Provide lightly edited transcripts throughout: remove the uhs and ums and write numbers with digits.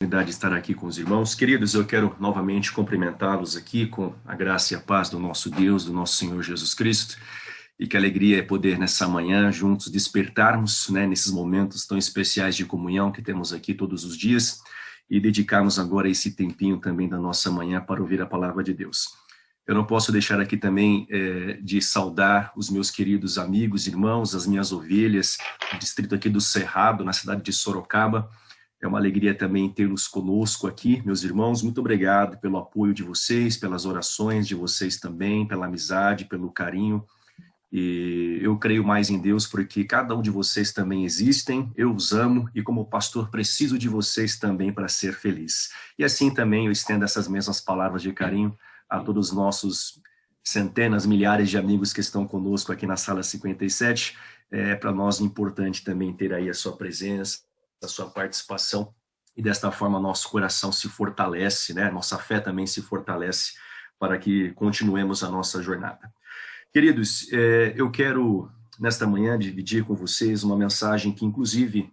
oportunidade de estar aqui com os irmãos. Queridos, eu quero novamente cumprimentá-los aqui com a graça e a paz do nosso Deus, do nosso Senhor Jesus Cristo. E que alegria é poder nessa manhã juntos despertarmos, nesses momentos tão especiais de comunhão que temos aqui todos os dias e dedicarmos agora esse tempinho também da nossa manhã para ouvir a palavra de Deus. Eu não posso deixar aqui também de saudar os meus queridos amigos, irmãos, as minhas ovelhas, do distrito aqui do Cerrado, na cidade de Sorocaba. É uma alegria também tê-los conosco aqui, meus irmãos. Muito obrigado pelo apoio de vocês, pelas orações de vocês também, pela amizade, pelo carinho. E eu creio mais em Deus porque cada um de vocês também existem, eu os amo e como pastor preciso de vocês também para ser feliz. E assim também eu estendo essas mesmas palavras de carinho a todos os nossos centenas, milhares de amigos que estão conosco aqui na sala 57. É para nós importante também ter aí a sua presença, a sua participação, e desta forma nosso coração se fortalece, Nossa fé também se fortalece para que continuemos a nossa jornada. Queridos, eu quero nesta manhã dividir com vocês uma mensagem que inclusive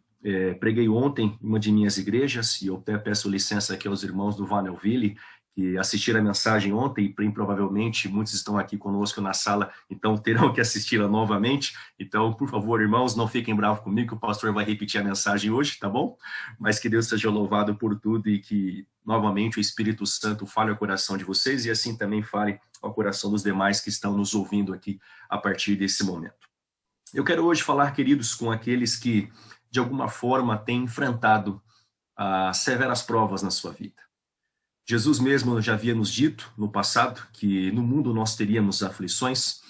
preguei ontem em uma de minhas igrejas, e eu peço licença aqui aos irmãos do Vanelville, que assistiram a mensagem ontem, e provavelmente muitos estão aqui conosco na sala, então terão que assisti-la novamente. Então, por favor, irmãos, não fiquem bravos comigo, que o pastor vai repetir a mensagem hoje, tá bom? Mas que Deus seja louvado por tudo e que, novamente, o Espírito Santo fale ao coração de vocês e assim também fale ao coração dos demais que estão nos ouvindo aqui a partir desse momento. Eu quero hoje falar, queridos, com aqueles que, de alguma forma, têm enfrentado as severas provas na sua vida. Jesus mesmo já havia nos dito no passado que no mundo nós teríamos aflições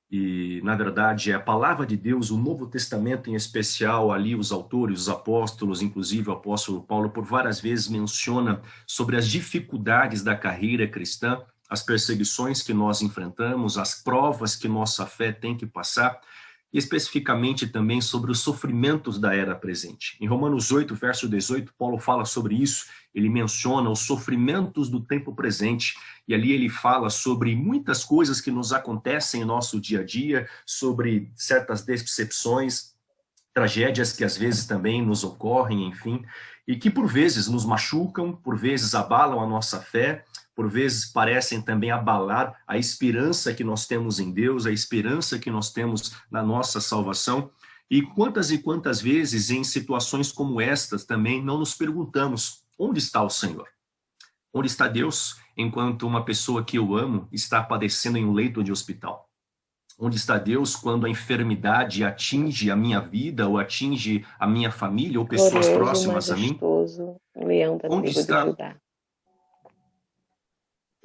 e, na verdade, a palavra de Deus, o Novo Testamento em especial, ali os autores, os apóstolos, inclusive o apóstolo Paulo, por várias vezes menciona sobre as dificuldades da carreira cristã, as perseguições que nós enfrentamos, as provas que nossa fé tem que passar, e especificamente também sobre os sofrimentos da era presente. Em Romanos 8, verso 18, Paulo fala sobre isso, ele menciona os sofrimentos do tempo presente, e ali ele fala sobre muitas coisas que nos acontecem em nosso dia a dia, sobre certas decepções, tragédias que às vezes também nos ocorrem, enfim, e que por vezes nos machucam, por vezes abalam a nossa fé, por vezes parecem também abalar a esperança que nós temos em Deus, a esperança que nós temos na nossa salvação. E quantas vezes em situações como estas também não nos perguntamos, onde está o Senhor? Onde está Deus enquanto uma pessoa que eu amo está padecendo em um leito de hospital? Onde está Deus quando a enfermidade atinge a minha vida ou atinge a minha família ou pessoas próximas a mim? Leão da tribo de Judá.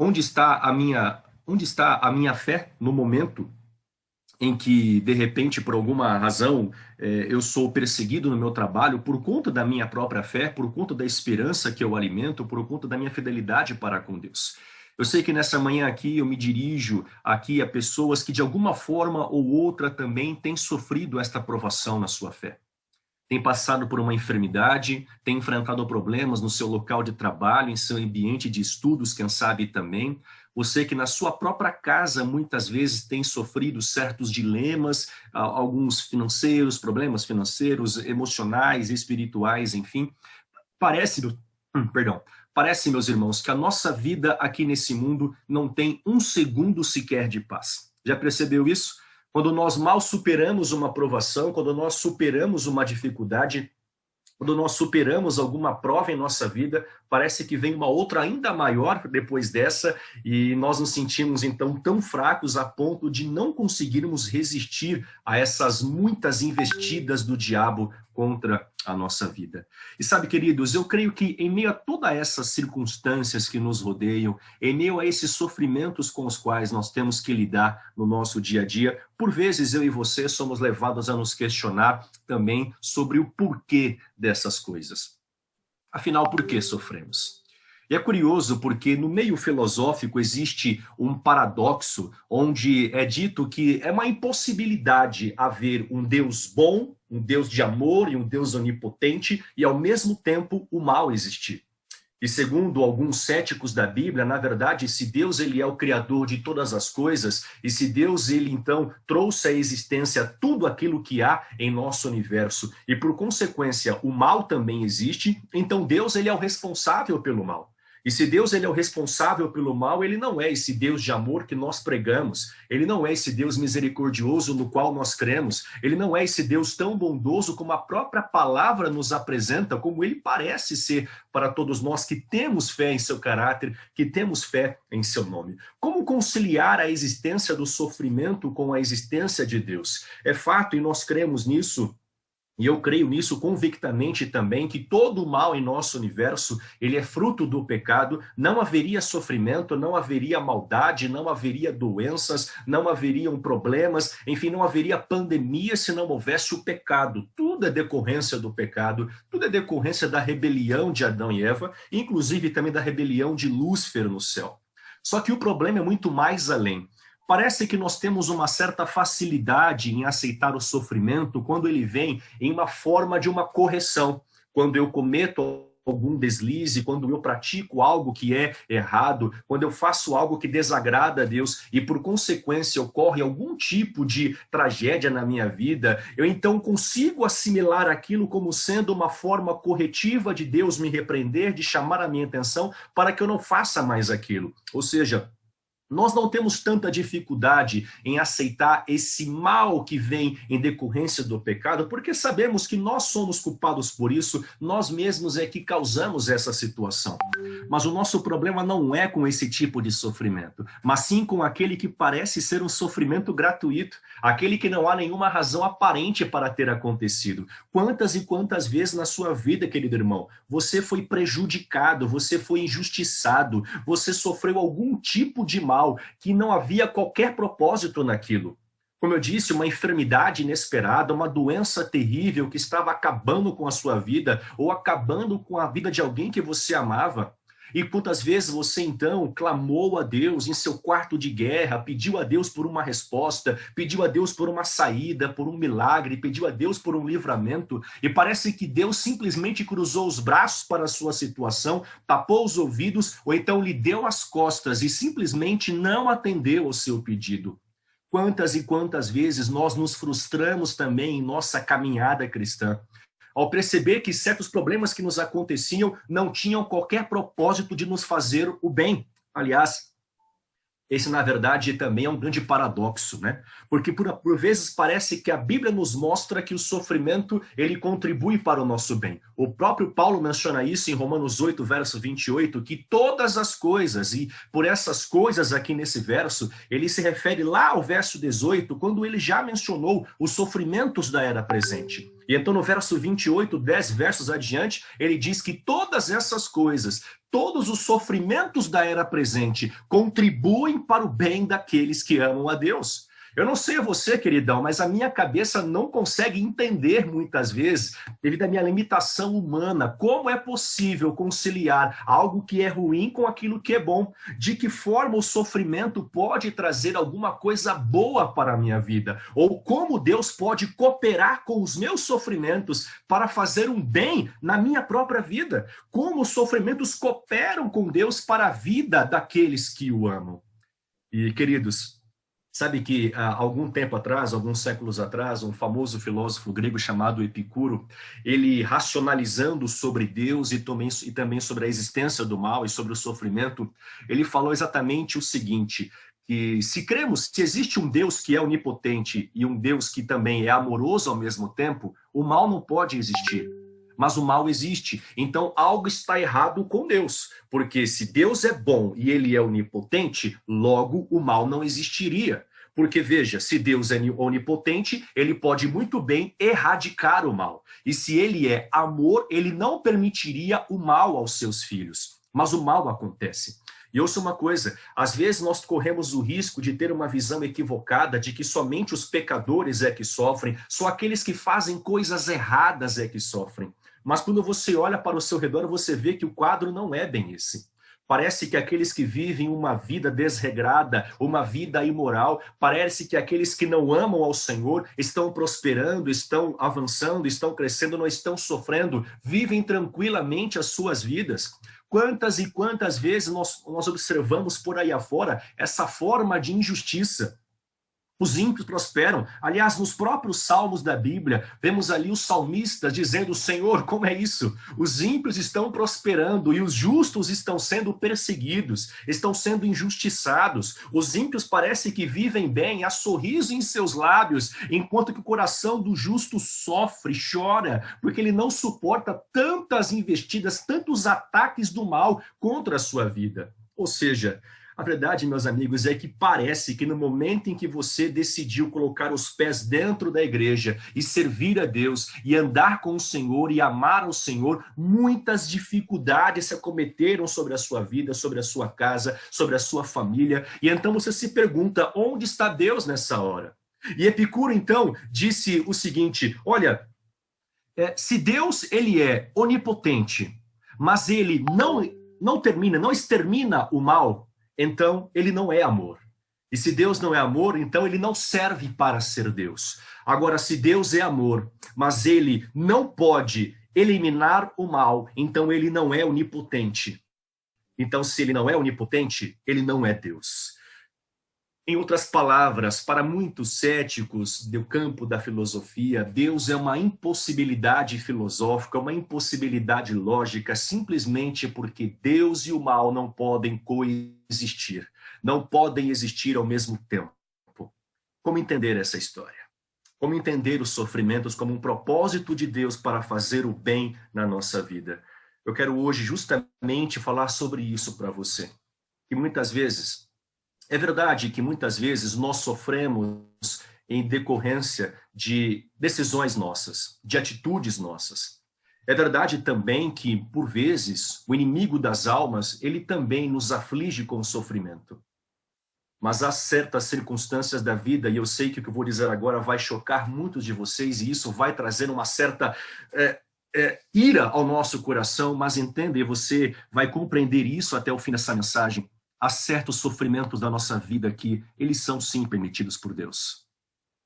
Onde está a minha fé no momento em que, de repente, por alguma razão, eu sou perseguido no meu trabalho por conta da minha própria fé, por conta da esperança que eu alimento, por conta da minha fidelidade para com Deus? Eu sei que nessa manhã aqui eu me dirijo aqui a pessoas que de alguma forma ou outra também têm sofrido esta provação na sua fé. Tem passado por uma enfermidade, tem enfrentado problemas no seu local de trabalho, em seu ambiente de estudos, quem sabe também. Você que na sua própria casa muitas vezes tem sofrido certos dilemas, alguns financeiros, problemas financeiros, emocionais, espirituais, enfim. Parece, meus irmãos, que a nossa vida aqui nesse mundo não tem um segundo sequer de paz. Já percebeu isso? Quando nós mal superamos uma provação, quando nós superamos uma dificuldade, quando nós superamos alguma prova em nossa vida, parece que vem uma outra ainda maior depois dessa e nós nos sentimos então tão fracos a ponto de não conseguirmos resistir a essas muitas investidas do diabo contra a nossa vida. E sabe, queridos, eu creio que em meio a todas essas circunstâncias que nos rodeiam, em meio a esses sofrimentos com os quais nós temos que lidar no nosso dia a dia, por vezes eu e você somos levados a nos questionar também sobre o porquê dessas coisas. Afinal, por que sofremos? E é curioso porque no meio filosófico existe um paradoxo onde é dito que é uma impossibilidade haver um Deus bom, um Deus de amor e um Deus onipotente e ao mesmo tempo o mal existir. E segundo alguns céticos da Bíblia, na verdade, se Deus ele é o criador de todas as coisas, e se Deus ele então trouxe à existência tudo aquilo que há em nosso universo, e por consequência o mal também existe, então Deus ele é o responsável pelo mal. E se Deus ele é o responsável pelo mal, ele não é esse Deus de amor que nós pregamos, ele não é esse Deus misericordioso no qual nós cremos, ele não é esse Deus tão bondoso como a própria palavra nos apresenta, como ele parece ser para todos nós que temos fé em seu caráter, que temos fé em seu nome. Como conciliar a existência do sofrimento com a existência de Deus? É fato, e nós cremos nisso, e eu creio nisso convictamente também, que todo o mal em nosso universo, ele é fruto do pecado, não haveria sofrimento, não haveria maldade, não haveria doenças, não haveriam problemas, enfim, não haveria pandemia se não houvesse o pecado. Tudo é decorrência do pecado, tudo é decorrência da rebelião de Adão e Eva, inclusive também da rebelião de Lúcifer no céu. Só que o problema é muito mais além. Parece que nós temos uma certa facilidade em aceitar o sofrimento quando ele vem em uma forma de uma correção. Quando eu cometo algum deslize, quando eu pratico algo que é errado, quando eu faço algo que desagrada a Deus e por consequência ocorre algum tipo de tragédia na minha vida, eu então consigo assimilar aquilo como sendo uma forma corretiva de Deus me repreender, de chamar a minha atenção para que eu não faça mais aquilo. Ou seja, nós não temos tanta dificuldade em aceitar esse mal que vem em decorrência do pecado, porque sabemos que nós somos culpados por isso, nós mesmos é que causamos essa situação. Mas o nosso problema não é com esse tipo de sofrimento, mas sim com aquele que parece ser um sofrimento gratuito, aquele que não há nenhuma razão aparente para ter acontecido. Quantas e quantas vezes na sua vida, querido irmão, você foi prejudicado, você foi injustiçado, você sofreu algum tipo de mal, que não havia qualquer propósito naquilo. Como eu disse, uma enfermidade inesperada, uma doença terrível que estava acabando com a sua vida ou acabando com a vida de alguém que você amava. E quantas vezes você então clamou a Deus em seu quarto de guerra, pediu a Deus por uma resposta, pediu a Deus por uma saída, por um milagre, pediu a Deus por um livramento, e parece que Deus simplesmente cruzou os braços para a sua situação, tapou os ouvidos ou então lhe deu as costas e simplesmente não atendeu ao seu pedido. Quantas e quantas vezes nós nos frustramos também em nossa caminhada cristã, ao perceber que certos problemas que nos aconteciam não tinham qualquer propósito de nos fazer o bem. Aliás, esse, na verdade, também é um grande paradoxo, né? Porque, por vezes, parece que a Bíblia nos mostra que o sofrimento, ele contribui para o nosso bem. O próprio Paulo menciona isso em Romanos 8, verso 28, que todas as coisas, e por essas coisas aqui nesse verso, ele se refere lá ao verso 18, quando ele já mencionou os sofrimentos da era presente. E então no verso 28, 10 versos adiante, ele diz que todas essas coisas, todos os sofrimentos da era presente contribuem para o bem daqueles que amam a Deus. Eu não sei você, queridão, mas a minha cabeça não consegue entender muitas vezes, devido à minha limitação humana, como é possível conciliar algo que é ruim com aquilo que é bom. De que forma o sofrimento pode trazer alguma coisa boa para a minha vida? Ou como Deus pode cooperar com os meus sofrimentos para fazer um bem na minha própria vida? Como os sofrimentos cooperam com Deus para a vida daqueles que o amam? E, queridos, sabe que há algum tempo atrás, alguns séculos atrás, um famoso filósofo grego chamado Epicuro, ele racionalizando sobre Deus e também sobre a existência do mal e sobre o sofrimento, ele falou exatamente o seguinte, que se cremos, se existe um Deus que é onipotente e um Deus que também é amoroso ao mesmo tempo, o mal não pode existir. Mas o mal existe. Então algo está errado com Deus. Porque se Deus é bom e ele é onipotente, logo o mal não existiria. Porque veja, se Deus é onipotente, ele pode muito bem erradicar o mal. E se ele é amor, ele não permitiria o mal aos seus filhos. Mas o mal acontece. E ouça uma coisa, às vezes nós corremos o risco de ter uma visão equivocada de que somente os pecadores é que sofrem, só aqueles que fazem coisas erradas é que sofrem. Mas quando você olha para o seu redor, você vê que o quadro não é bem esse. Parece que aqueles que vivem uma vida desregrada, uma vida imoral, parece que aqueles que não amam ao Senhor estão prosperando, estão avançando, estão crescendo, não estão sofrendo, vivem tranquilamente as suas vidas. Quantas e quantas vezes nós observamos por aí afora essa forma de injustiça? Os ímpios prosperam. Aliás, nos próprios salmos da Bíblia, vemos ali os salmistas dizendo: Senhor, como é isso? Os ímpios estão prosperando e os justos estão sendo perseguidos, estão sendo injustiçados. Os ímpios parece que vivem bem, há sorriso em seus lábios, enquanto que o coração do justo sofre, chora, porque ele não suporta tantas investidas, tantos ataques do mal contra a sua vida. Ou seja, a verdade, meus amigos, é que parece que no momento em que você decidiu colocar os pés dentro da igreja e servir a Deus e andar com o Senhor e amar o Senhor, muitas dificuldades se acometeram sobre a sua vida, sobre a sua casa, sobre a sua família. E então você se pergunta: onde está Deus nessa hora? E Epicuro, então, disse o seguinte: olha, se Deus ele é onipotente, mas ele não extermina o mal, então ele não é amor. E se Deus não é amor, então ele não serve para ser Deus. Agora, se Deus é amor, mas ele não pode eliminar o mal, então ele não é onipotente. Então, se ele não é onipotente, ele não é Deus. Em outras palavras, para muitos céticos do campo da filosofia, Deus é uma impossibilidade filosófica, uma impossibilidade lógica, simplesmente porque Deus e o mal não podem coexistir, não podem existir ao mesmo tempo. Como entender essa história? Como entender os sofrimentos como um propósito de Deus para fazer o bem na nossa vida? Eu quero hoje justamente falar sobre isso para você. E muitas vezes, é verdade que muitas vezes nós sofremos em decorrência de decisões nossas, de atitudes nossas. É verdade também que, por vezes, o inimigo das almas, ele também nos aflige com sofrimento. Mas há certas circunstâncias da vida, e eu sei que o que eu vou dizer agora vai chocar muitos de vocês, e isso vai trazer uma certa ira ao nosso coração, mas entenda, e você vai compreender isso até o fim dessa mensagem. Há certos sofrimentos da nossa vida que eles são sim permitidos por Deus.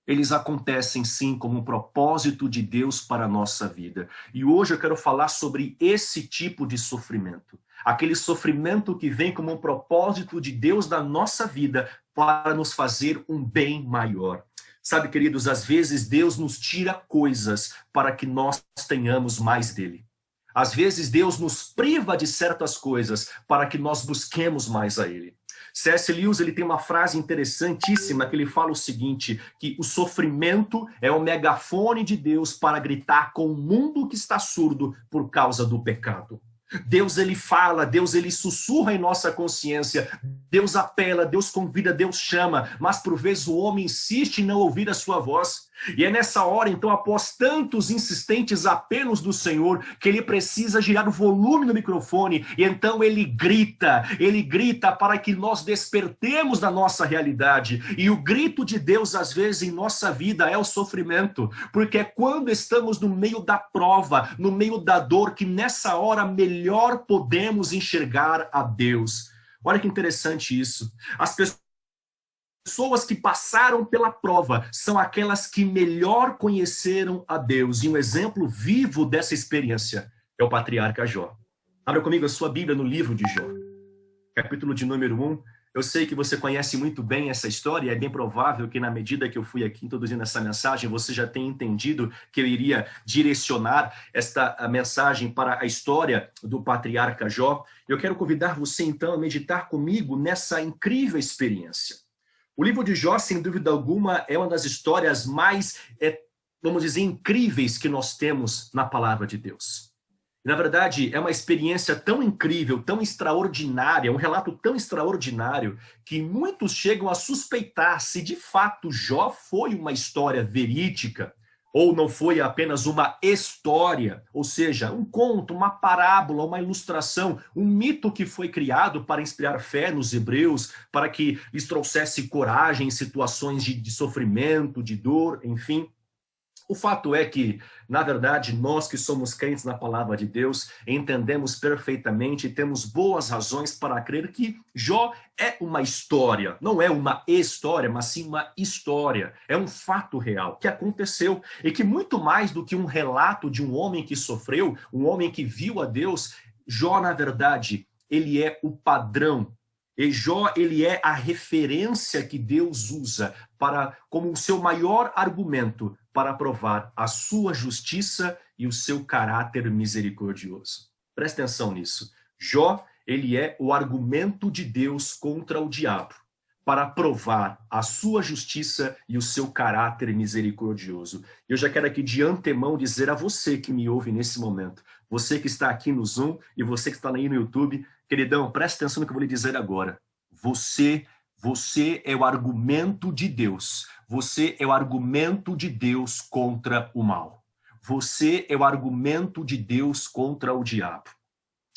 Eles acontecem sim como um propósito de Deus para a nossa vida. E hoje eu quero falar sobre esse tipo de sofrimento. Aquele sofrimento que vem como um propósito de Deus na nossa vida para nos fazer um bem maior. Sabe, queridos, às vezes Deus nos tira coisas para que nós tenhamos mais dele. Às vezes Deus nos priva de certas coisas para que nós busquemos mais a Ele. C.S. Lewis ele tem uma frase interessantíssima que ele fala o seguinte, que o sofrimento é o megafone de Deus para gritar com o mundo que está surdo por causa do pecado. Deus ele fala, Deus ele sussurra em nossa consciência, Deus apela, Deus convida, Deus chama, mas por vezes o homem insiste em não ouvir a sua voz. E é nessa hora, então, após tantos insistentes apelos do Senhor, que ele precisa girar o volume no microfone, e então ele grita para que nós despertemos da nossa realidade. E o grito de Deus, às vezes, em nossa vida é o sofrimento, porque é quando estamos no meio da prova, no meio da dor, que nessa hora melhor podemos enxergar a Deus. Olha que interessante isso. As pessoas que passaram pela prova são aquelas que melhor conheceram a Deus. E um exemplo vivo dessa experiência é o patriarca Jó. Abra comigo a sua Bíblia no livro de Jó, capítulo de número 1. Eu sei que você conhece muito bem essa história, é bem provável que na medida que eu fui aqui introduzindo essa mensagem, você já tenha entendido que eu iria direcionar esta mensagem para a história do patriarca Jó. Eu quero convidar você então a meditar comigo nessa incrível experiência. O livro de Jó, sem dúvida alguma, é uma das histórias mais, vamos dizer, incríveis que nós temos na palavra de Deus. Na verdade, é uma experiência tão incrível, tão extraordinária, um relato tão extraordinário, que muitos chegam a suspeitar se de fato Jó foi uma história verídica, ou não foi apenas uma história, ou seja, um conto, uma parábola, uma ilustração, um mito que foi criado para inspirar fé nos hebreus, para que lhes trouxesse coragem em situações de sofrimento, de dor, enfim. O fato é que, na verdade, nós que somos crentes na palavra de Deus, entendemos perfeitamente e temos boas razões para crer que Jó é uma história. Não é uma história, mas sim uma história. É um fato real que aconteceu e que muito mais do que um relato de um homem que sofreu, um homem que viu a Deus, Jó, na verdade, ele é o padrão. E Jó, ele é a referência que Deus usa como o seu maior argumento para provar a sua justiça e o seu caráter misericordioso. Presta atenção nisso. Jó, ele é o argumento de Deus contra o diabo, para provar a sua justiça e o seu caráter misericordioso. Eu já quero aqui de antemão dizer a você que me ouve nesse momento, você que está aqui no Zoom e você que está aí no YouTube, queridão, presta atenção no que eu vou lhe dizer agora. Você é o argumento de Deus. Você é o argumento de Deus contra o mal. Você é o argumento de Deus contra o diabo.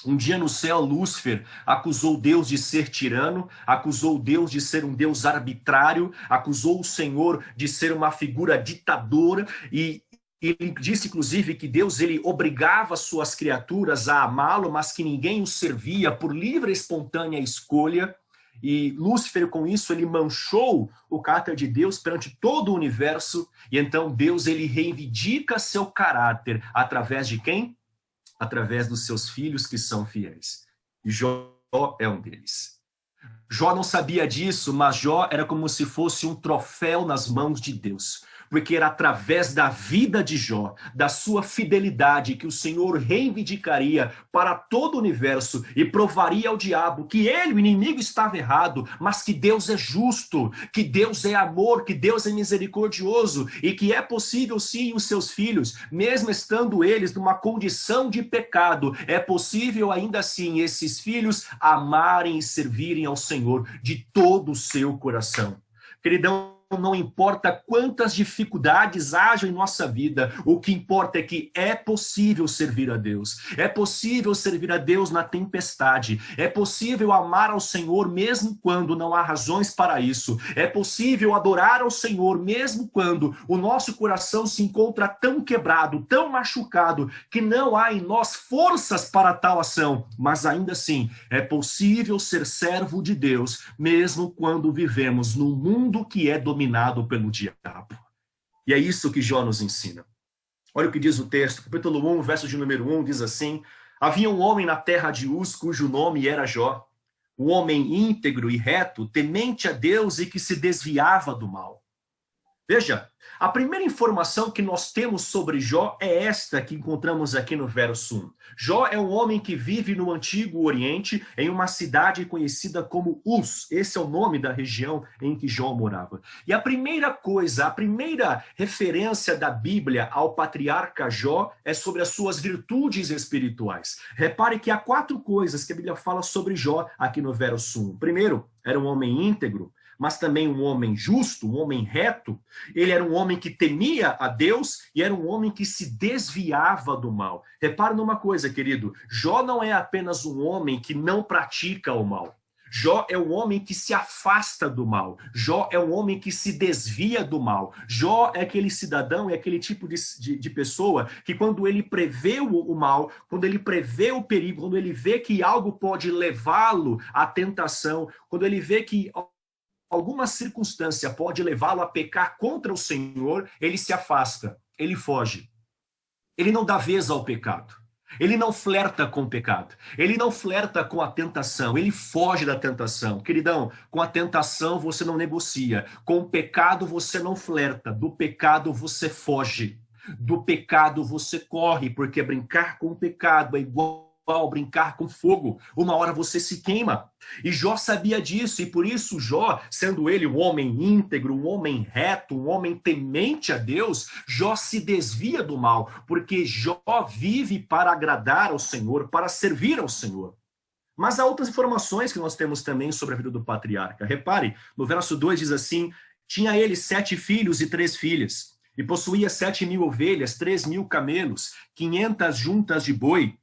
Um dia no céu, Lúcifer acusou Deus de ser tirano, acusou Deus de ser um Deus arbitrário, acusou o Senhor de ser uma figura ditadora e ele disse, inclusive, que Deus ele obrigava suas criaturas a amá-lo, mas que ninguém o servia por livre e espontânea escolha. E Lúcifer, com isso, ele manchou o caráter de Deus perante todo o universo. E então Deus ele reivindica seu caráter através de quem? Através dos seus filhos que são fiéis. E Jó é um deles. Jó não sabia disso, mas Jó era como se fosse um troféu nas mãos de Deus. Porque era através da vida de Jó, da sua fidelidade, que o Senhor reivindicaria para todo o universo e provaria ao diabo que ele, o inimigo, estava errado, mas que Deus é justo, que Deus é amor, que Deus é misericordioso e que é possível sim os seus filhos, mesmo estando eles numa condição de pecado, é possível ainda assim esses filhos amarem e servirem ao Senhor de todo o seu coração. Queridão, não importa quantas dificuldades hajam em nossa vida, o que importa é que é possível servir a Deus. É possível servir a Deus na tempestade. É possível amar ao Senhor mesmo quando não há razões para isso. É possível adorar ao Senhor mesmo quando o nosso coração se encontra tão quebrado, tão machucado, que não há em nós forças para tal ação. Mas ainda assim, é possível ser servo de Deus mesmo quando vivemos num mundo que é dominado pelo diabo. E é isso que Jó nos ensina. Olha o que diz o texto, capítulo 1, verso de número 1, diz assim: havia um homem na terra de Uz, cujo nome era Jó, um homem íntegro e reto, temente a Deus e que se desviava do mal. Veja, a primeira informação que nós temos sobre Jó é esta que encontramos aqui no verso 1. Jó é um homem que vive no Antigo Oriente, em uma cidade conhecida como Uz. Esse é o nome da região em que Jó morava. E a primeira coisa, a primeira referência da Bíblia ao patriarca Jó é sobre as suas virtudes espirituais. Repare que há 4 coisas que a Bíblia fala sobre Jó aqui no verso 1. Primeiro, era um homem íntegro, mas também um homem justo, um homem reto. Ele era um homem que temia a Deus e era um homem que se desviava do mal. Repare numa coisa, querido, Jó não é apenas um homem que não pratica o mal. Jó é um homem que se afasta do mal. Jó é um homem que se desvia do mal. Jó é aquele cidadão, é aquele tipo de pessoa que quando ele prevê o mal, quando ele prevê o perigo, quando ele vê que algo pode levá-lo à tentação, quando ele vê que alguma circunstância pode levá-lo a pecar contra o Senhor, ele se afasta, ele foge. Ele não dá vez ao pecado. Ele não flerta com o pecado. Ele não flerta com a tentação. Ele foge da tentação. Queridão, com a tentação você não negocia. Com o pecado você não flerta. Do pecado você foge. Do pecado você corre, porque brincar com o pecado é igual ao brincar com fogo. Uma hora você se queima. E Jó sabia disso, e por isso Jó, sendo ele um homem íntegro, um homem reto, um homem temente a Deus, Jó se desvia do mal, porque Jó vive para agradar ao Senhor, para servir ao Senhor. Mas há outras informações que nós temos também sobre a vida do patriarca. Repare, no verso 2 diz assim: tinha ele 7 filhos e 3 filhas, e possuía 7.000 ovelhas, 3.000 camelos, 500 juntas de boi,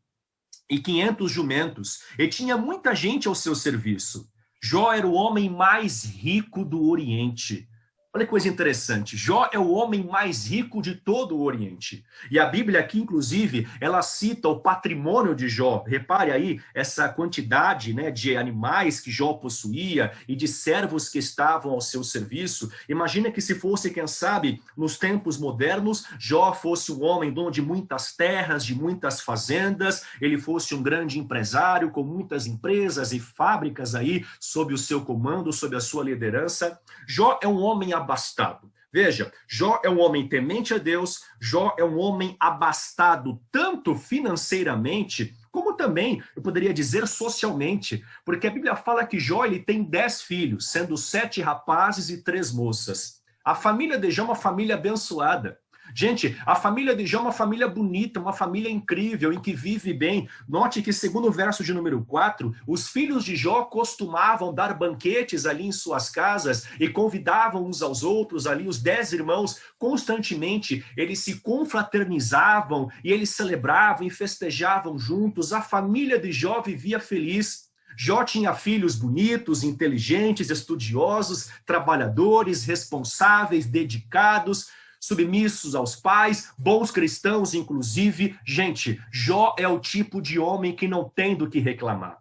e 500 jumentos, e tinha muita gente ao seu serviço. Jó era o homem mais rico do Oriente. Olha que coisa interessante. Jó é o homem mais rico de todo o Oriente. E a Bíblia aqui, inclusive, ela cita o patrimônio de Jó. Repare aí essa quantidade, né, de animais que Jó possuía e de servos que estavam ao seu serviço. Imagina que se fosse, quem sabe, nos tempos modernos, Jó fosse um homem dono de muitas terras, de muitas fazendas, ele fosse um grande empresário com muitas empresas e fábricas aí sob o seu comando, sob a sua liderança. Jó é um homem abastado. Veja, Jó é um homem temente a Deus, Jó é um homem abastado tanto financeiramente, como também, eu poderia dizer, socialmente, porque a Bíblia fala que Jó ele tem 10 filhos, sendo 7 rapazes e 3 moças. A família de Jó é uma família abençoada. Gente, a família de Jó é uma família bonita, uma família incrível, em que vive bem. Note que, segundo o verso de número 4, os filhos de Jó costumavam dar banquetes ali em suas casas e convidavam uns aos outros ali, os 10 irmãos, constantemente. Eles se confraternizavam e eles celebravam e festejavam juntos. A família de Jó vivia feliz. Jó tinha filhos bonitos, inteligentes, estudiosos, trabalhadores, responsáveis, dedicados, submissos aos pais, bons cristãos, inclusive. Gente, Jó é o tipo de homem que não tem do que reclamar.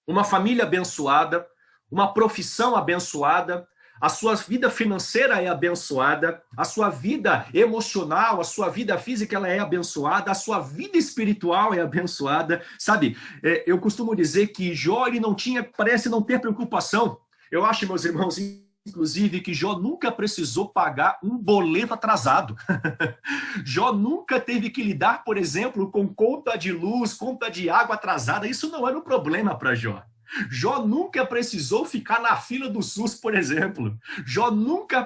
Uma família abençoada, uma profissão abençoada, a sua vida financeira é abençoada, a sua vida emocional, a sua vida física ela é abençoada, a sua vida espiritual é abençoada. Sabe, eu costumo dizer que Jó ele não tinha, parece não ter preocupação. Eu acho, meus irmãos, inclusive, que Jó nunca precisou pagar um boleto atrasado. Jó nunca teve que lidar, por exemplo, com conta de luz, conta de água atrasada. Isso não era um problema para Jó. Jó nunca precisou ficar na fila do SUS, por exemplo. Jó nunca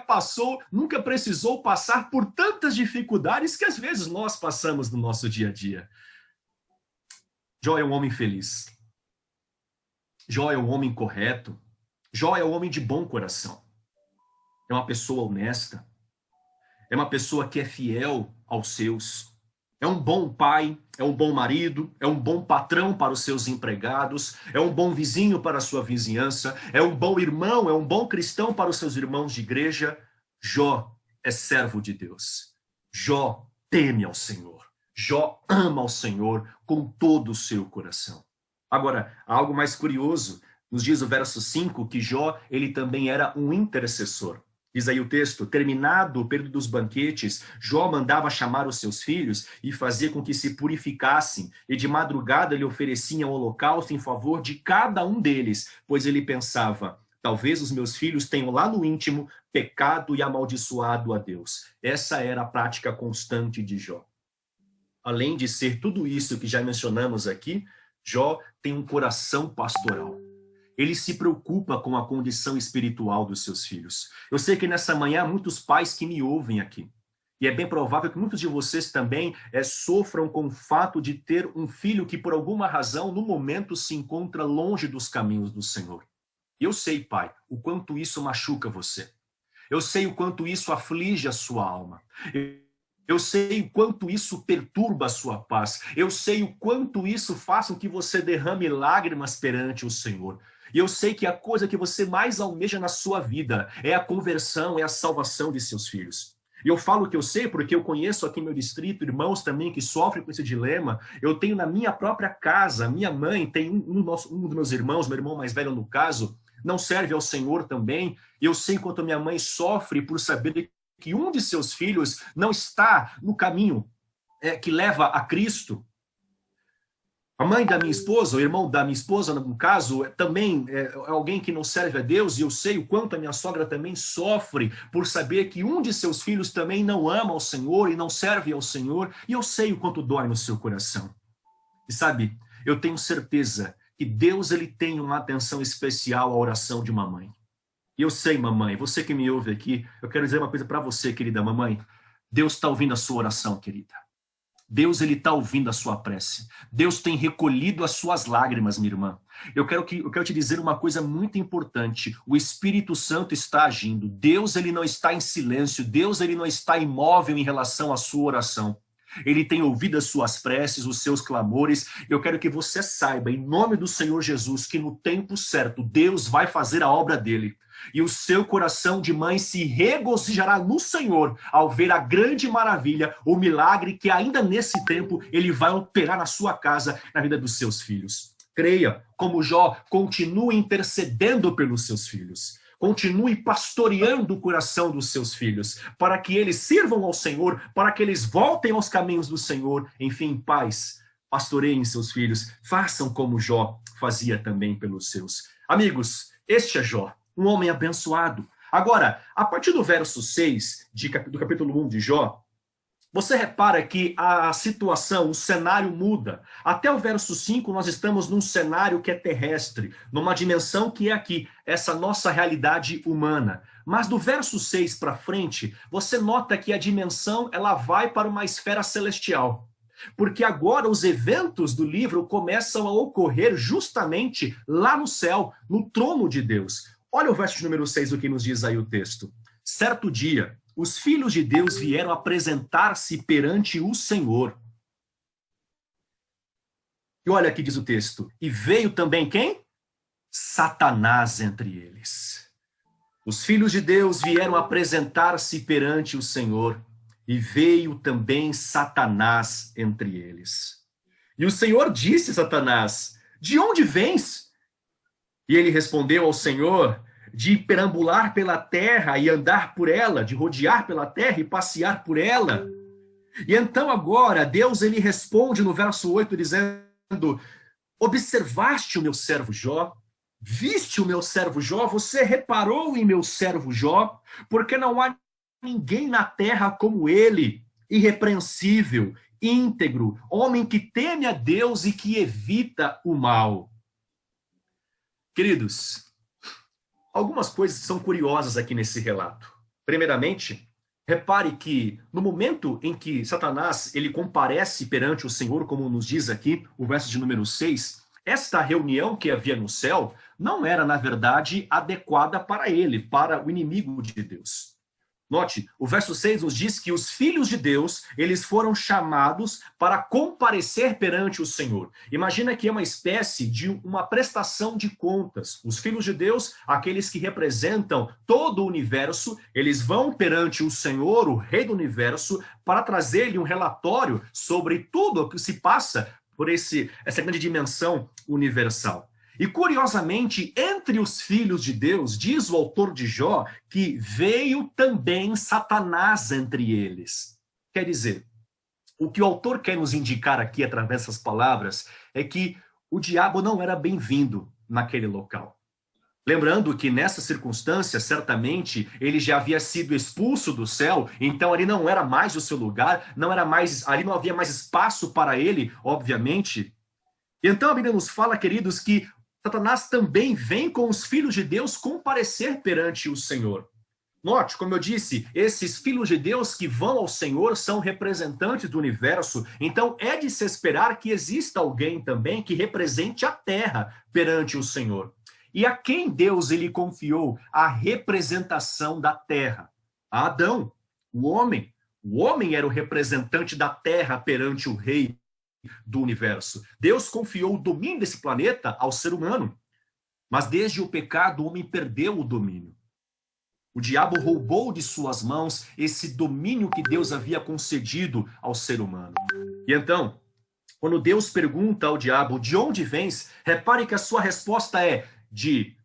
precisou passar por tantas dificuldades que às vezes nós passamos no nosso dia a dia. Jó é um homem feliz. Jó é um homem correto. Jó é um homem de bom coração. É uma pessoa honesta, é uma pessoa que é fiel aos seus, é um bom pai, é um bom marido, é um bom patrão para os seus empregados, é um bom vizinho para a sua vizinhança, é um bom irmão, é um bom cristão para os seus irmãos de igreja. Jó é servo de Deus. Jó teme ao Senhor. Jó ama ao Senhor com todo o seu coração. Agora, há algo mais curioso. Nos diz o verso 5 que Jó ele também era um intercessor. Diz aí o texto, terminado o período dos banquetes, Jó mandava chamar os seus filhos e fazia com que se purificassem, e de madrugada lhe oferecia um holocausto em favor de cada um deles, pois ele pensava, talvez os meus filhos tenham lá no íntimo pecado e amaldiçoado a Deus. Essa era a prática constante de Jó. Além de ser tudo isso que já mencionamos aqui, Jó tem um coração pastoral. Ele se preocupa com a condição espiritual dos seus filhos. Eu sei que nessa manhã há muitos pais que me ouvem aqui. E é bem provável que muitos de vocês também sofram com o fato de ter um filho que, por alguma razão, no momento se encontra longe dos caminhos do Senhor. E eu sei, pai, o quanto isso machuca você. Eu sei o quanto isso aflige a sua alma. Eu sei o quanto isso perturba a sua paz. Eu sei o quanto isso faz com que você derrame lágrimas perante o Senhor. E eu sei que a coisa que você mais almeja na sua vida é a conversão, é a salvação de seus filhos. E eu falo que eu sei porque eu conheço aqui no meu distrito irmãos também que sofrem com esse dilema. Eu tenho na minha própria casa, minha mãe tem um dos meus irmãos, meu irmão mais velho no caso, não serve ao Senhor também. Eu sei quanto minha mãe sofre por saber que um de seus filhos não está no caminho que leva a Cristo. A mãe da minha esposa, o irmão da minha esposa, no caso, também é alguém que não serve a Deus, e eu sei o quanto a minha sogra também sofre por saber que um de seus filhos também não ama ao Senhor e não serve ao Senhor, e eu sei o quanto dói no seu coração. E sabe, eu tenho certeza que Deus ele tem uma atenção especial à oração de uma mãe. E eu sei, mamãe, você que me ouve aqui, eu quero dizer uma coisa para você, querida mamãe. Deus está ouvindo a sua oração, querida. Deus ele está ouvindo a sua prece. Deus tem recolhido as suas lágrimas, minha irmã. Eu quero te dizer uma coisa muito importante. O Espírito Santo está agindo. Deus ele não está em silêncio. Deus ele não está imóvel em relação à sua oração. Ele tem ouvido as suas preces, os seus clamores. Eu quero que você saiba, em nome do Senhor Jesus, que no tempo certo, Deus vai fazer a obra dele. E o seu coração de mãe se regozijará no Senhor ao ver a grande maravilha, o milagre que ainda nesse tempo ele vai operar na sua casa, na vida dos seus filhos. Creia, como Jó, continue intercedendo pelos seus filhos. Continue pastoreando o coração dos seus filhos, para que eles sirvam ao Senhor, para que eles voltem aos caminhos do Senhor. Enfim, pais, pastoreiem seus filhos, façam como Jó fazia também pelos seus. Amigos, este é Jó, um homem abençoado. Agora, a partir do verso 6 do capítulo 1 de Jó, você repara que a situação, o cenário muda. Até o verso 5, nós estamos num cenário que é terrestre, numa dimensão que é aqui, essa nossa realidade humana. Mas do verso 6 para frente, você nota que a dimensão ela vai para uma esfera celestial. Porque agora os eventos do livro começam a ocorrer justamente lá no céu, no trono de Deus. Olha o verso de número 6, o que nos diz aí o texto. Certo dia, os filhos de Deus vieram apresentar-se perante o Senhor. E olha aqui diz o texto. E veio também quem? Satanás entre eles. Os filhos de Deus vieram apresentar-se perante o Senhor. E veio também Satanás entre eles. E o Senhor disse a Satanás, de onde vens? E ele respondeu ao Senhor, de perambular pela terra e andar por ela, de rodear pela terra e passear por ela. E então agora, Deus ele responde no verso 8, dizendo, observaste o meu servo Jó? Viste o meu servo Jó? Você reparou em meu servo Jó? Porque não há ninguém na terra como ele, irrepreensível, íntegro, homem que teme a Deus e que evita o mal. Queridos, algumas coisas são curiosas aqui nesse relato. Primeiramente, repare que no momento em que Satanás ele comparece perante o Senhor, como nos diz aqui o verso de número 6, esta reunião que havia no céu não era, na verdade, adequada para ele, para o inimigo de Deus. Note, o verso 6 nos diz que os filhos de Deus, eles foram chamados para comparecer perante o Senhor. Imagina que é uma espécie de uma prestação de contas. Os filhos de Deus, aqueles que representam todo o universo, eles vão perante o Senhor, o Rei do Universo, para trazer-lhe um relatório sobre tudo o que se passa por essa grande dimensão universal. E, curiosamente, entre os filhos de Deus, diz o autor de Jó, que veio também Satanás entre eles. Quer dizer, o que o autor quer nos indicar aqui, através dessas palavras, é que o diabo não era bem-vindo naquele local. Lembrando que, nessa circunstância, certamente, ele já havia sido expulso do céu, então ali não era mais o seu lugar, ali não havia mais espaço para ele, obviamente. E então a Bíblia nos fala, queridos, que Satanás também vem com os filhos de Deus comparecer perante o Senhor. Note, como eu disse, esses filhos de Deus que vão ao Senhor são representantes do universo, então é de se esperar que exista alguém também que represente a terra perante o Senhor. E a quem Deus ele confiou a representação da terra? A Adão, o homem. O homem era o representante da terra perante o rei do universo. Deus confiou o domínio desse planeta ao ser humano. Mas desde o pecado, o homem perdeu o domínio. O diabo roubou de suas mãos esse domínio que Deus havia concedido ao ser humano. E então, quando Deus pergunta ao diabo, de onde vens? Repare que a sua resposta é de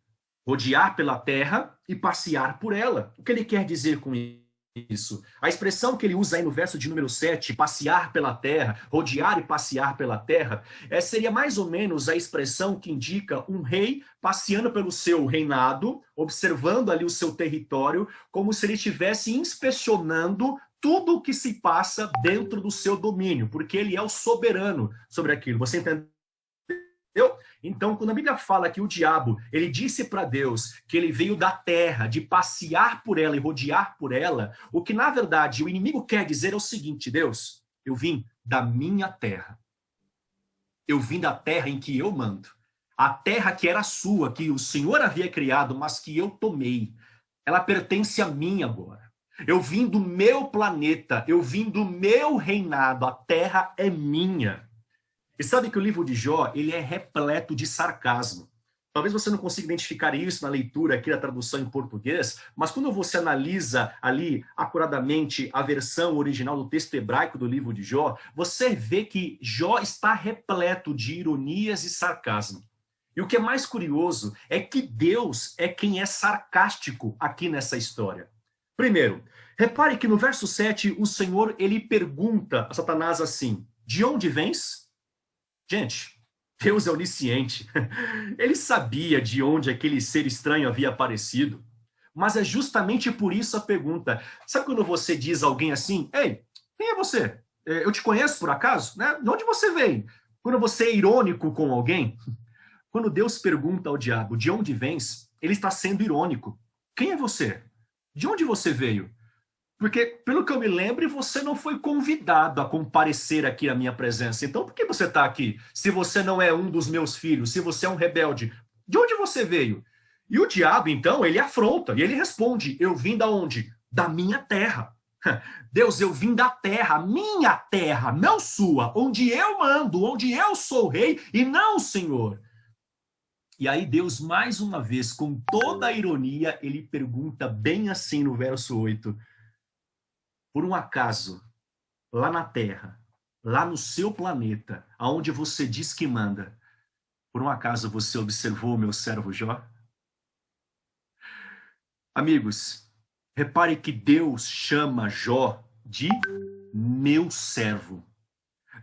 rodear pela terra e passear por ela. O que ele quer dizer com isso? A expressão que ele usa aí no verso de número 7, passear pela terra, rodear e passear pela terra, seria mais ou menos a expressão que indica um rei passeando pelo seu reinado, observando ali o seu território, como se ele estivesse inspecionando tudo o que se passa dentro do seu domínio, porque ele é o soberano sobre aquilo. Você entendeu? Então, quando a Bíblia fala que o diabo, ele disse para Deus que ele veio da terra, de passear por ela e rodear por ela, o que, na verdade, o inimigo quer dizer é o seguinte: Deus, eu vim da minha terra. Eu vim da terra em que eu mando. A terra que era sua, que o Senhor havia criado, mas que eu tomei. Ela pertence a mim agora. Eu vim do meu planeta, eu vim do meu reinado, a terra é minha. E sabe que o livro de Jó, ele é repleto de sarcasmo. Talvez você não consiga identificar isso na leitura aqui da tradução em português, mas quando você analisa ali acuradamente a versão original do texto hebraico do livro de Jó, você vê que Jó está repleto de ironias e sarcasmo. E o que é mais curioso é que Deus é quem é sarcástico aqui nessa história. Primeiro, repare que no verso 7, o Senhor, ele pergunta a Satanás assim, de onde vens? Gente, Deus é onisciente. Ele sabia de onde aquele ser estranho havia aparecido. Mas é justamente por isso a pergunta. Sabe quando você diz a alguém assim, ei, quem é você? Eu te conheço por acaso? Né? De onde você veio? Quando você é irônico com alguém, quando Deus pergunta ao diabo, de onde vens? Ele está sendo irônico. Quem é você? De onde você veio? Porque, pelo que eu me lembro, você não foi convidado a comparecer aqui à minha presença. Então, por que você está aqui? Se você não é um dos meus filhos, se você é um rebelde, de onde você veio? E o diabo, então, ele afronta, e ele responde, eu vim da onde? Da minha terra. Deus, eu vim da terra, minha terra, não sua, onde eu mando, onde eu sou rei e não o Senhor. E aí Deus, mais uma vez, com toda a ironia, ele pergunta bem assim no verso 8, por um acaso, lá na Terra, lá no seu planeta, aonde você diz que manda, por um acaso você observou o meu servo Jó? Amigos, repare que Deus chama Jó de meu servo.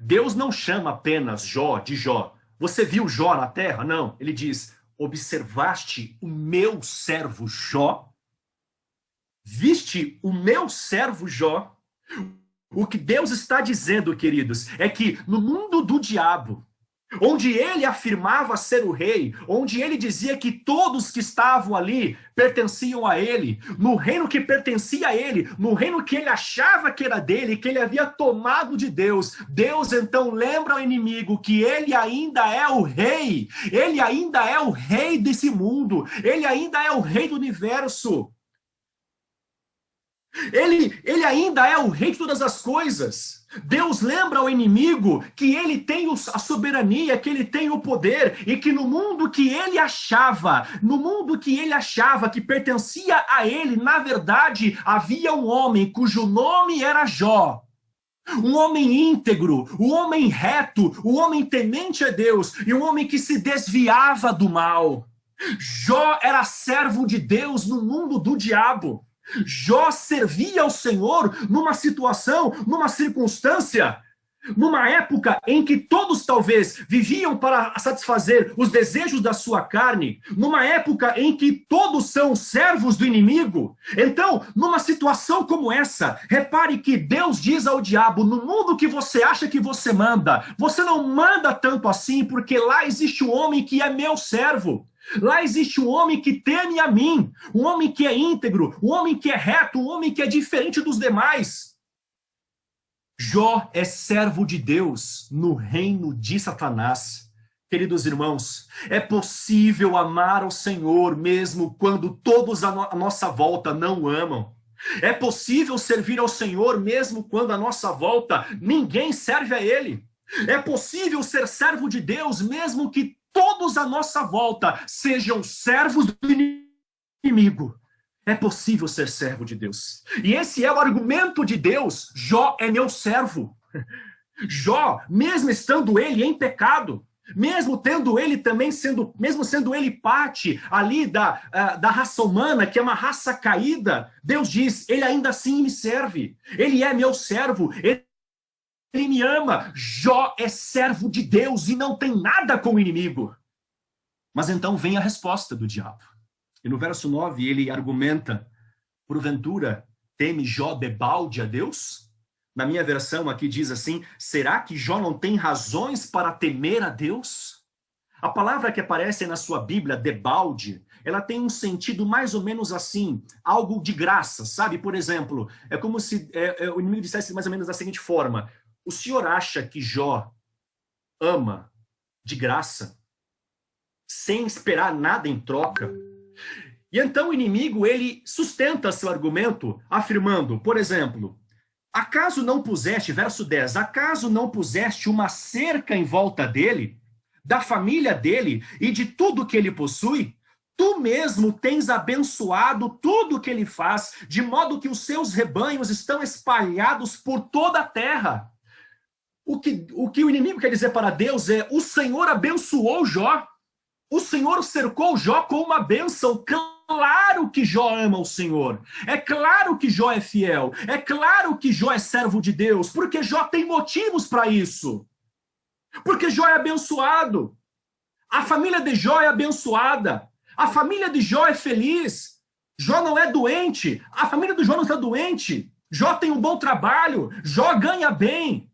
Deus não chama apenas Jó de Jó. Você viu Jó na terra? Não. Ele diz, observaste o meu servo Jó? Viste o meu servo Jó? O que Deus está dizendo, queridos, é que no mundo do diabo, onde ele afirmava ser o rei, onde ele dizia que todos que estavam ali pertenciam a ele, no reino que pertencia a ele, no reino que ele achava que era dele, que ele havia tomado de Deus, Deus então lembra ao inimigo que ele ainda é o rei, ele ainda é o rei desse mundo, ele ainda é o rei do universo. Ele ainda é o rei de todas as coisas. Deus lembra ao inimigo que ele tem a soberania, que ele tem o poder e que no mundo que ele achava que pertencia a ele, na verdade, havia um homem cujo nome era Jó. Um homem íntegro, um homem reto, um homem temente a Deus e um homem que se desviava do mal. Jó era servo de Deus no mundo do diabo. Jó servia ao Senhor numa situação, numa circunstância, numa época em que todos talvez viviam para satisfazer os desejos da sua carne, numa época em que todos são servos do inimigo. Então, numa situação como essa, repare que Deus diz ao diabo, no mundo que você acha que você não manda tanto assim, porque lá existe um homem que é meu servo. Lá existe um homem que teme a mim, um homem que é íntegro, um homem que é reto, um homem que é diferente dos demais. Jó é servo de Deus no reino de Satanás. Queridos irmãos, é possível amar ao Senhor mesmo quando todos à nossa volta não o amam. É possível servir ao Senhor mesmo quando à nossa volta ninguém serve a Ele. É possível ser servo de Deus mesmo que todos à nossa volta sejam servos do inimigo. É possível ser servo de Deus. E esse é o argumento de Deus. Jó é meu servo. Jó, mesmo estando ele em pecado, mesmo tendo ele também mesmo sendo ele parte ali da raça humana, que é uma raça caída, Deus diz, ele ainda assim me serve. Ele é meu servo. Ele me ama. Jó é servo de Deus e não tem nada com o inimigo. Mas então vem a resposta do diabo. E no verso 9 ele argumenta, porventura teme Jó debalde a Deus? Na minha versão aqui diz assim, será que Jó não tem razões para temer a Deus? A palavra que aparece na sua Bíblia, debalde, ela tem um sentido mais ou menos assim, algo de graça, sabe? Por exemplo, é como se o inimigo dissesse mais ou menos da seguinte forma, o senhor acha que Jó ama de graça, sem esperar nada em troca? E então o inimigo, ele sustenta seu argumento afirmando, por exemplo, acaso não puseste, verso 10, acaso não puseste uma cerca em volta dele, da família dele e de tudo que ele possui? Tu mesmo tens abençoado tudo que ele faz, de modo que os seus rebanhos estão espalhados por toda a terra. O que o inimigo quer dizer para Deus é: o Senhor abençoou Jó. O Senhor cercou Jó com uma bênção. Claro que Jó ama o Senhor. É claro que Jó é fiel. É claro que Jó é servo de Deus. Porque Jó tem motivos para isso. Porque Jó é abençoado. A família de Jó é abençoada. A família de Jó é feliz. Jó não é doente. A família do Jó não está doente. Jó tem um bom trabalho. Jó ganha bem.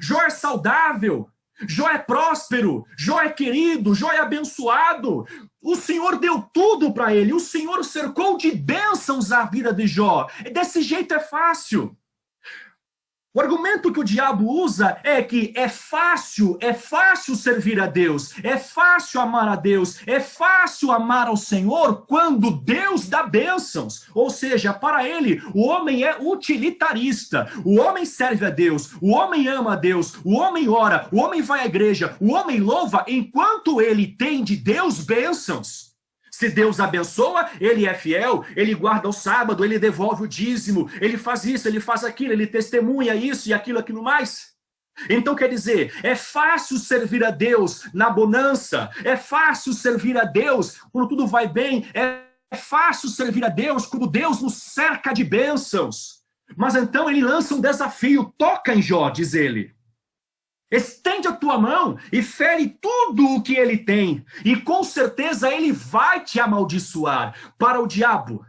Jó é saudável. Jó é próspero. Jó é querido. Jó é abençoado. O Senhor deu tudo para ele. O Senhor cercou de bênçãos a vida de Jó. Desse jeito é fácil. O argumento que o diabo usa é que é fácil servir a Deus, é fácil amar a Deus, é fácil amar ao Senhor quando Deus dá bênçãos. Ou seja, para ele, o homem é utilitarista, o homem serve a Deus, o homem ama a Deus, o homem ora, o homem vai à igreja, o homem louva enquanto ele tem de Deus bênçãos. Se Deus abençoa, ele é fiel, ele guarda o sábado, ele devolve o dízimo, ele faz isso, ele faz aquilo, ele testemunha isso e aquilo mais. Então, quer dizer, é fácil servir a Deus na bonança, é fácil servir a Deus quando tudo vai bem, é fácil servir a Deus quando Deus nos cerca de bênçãos. Mas então ele lança um desafio: toca em Jó, diz ele. Estende a tua mão e fere tudo o que ele tem, e com certeza ele vai te amaldiçoar. Para o diabo,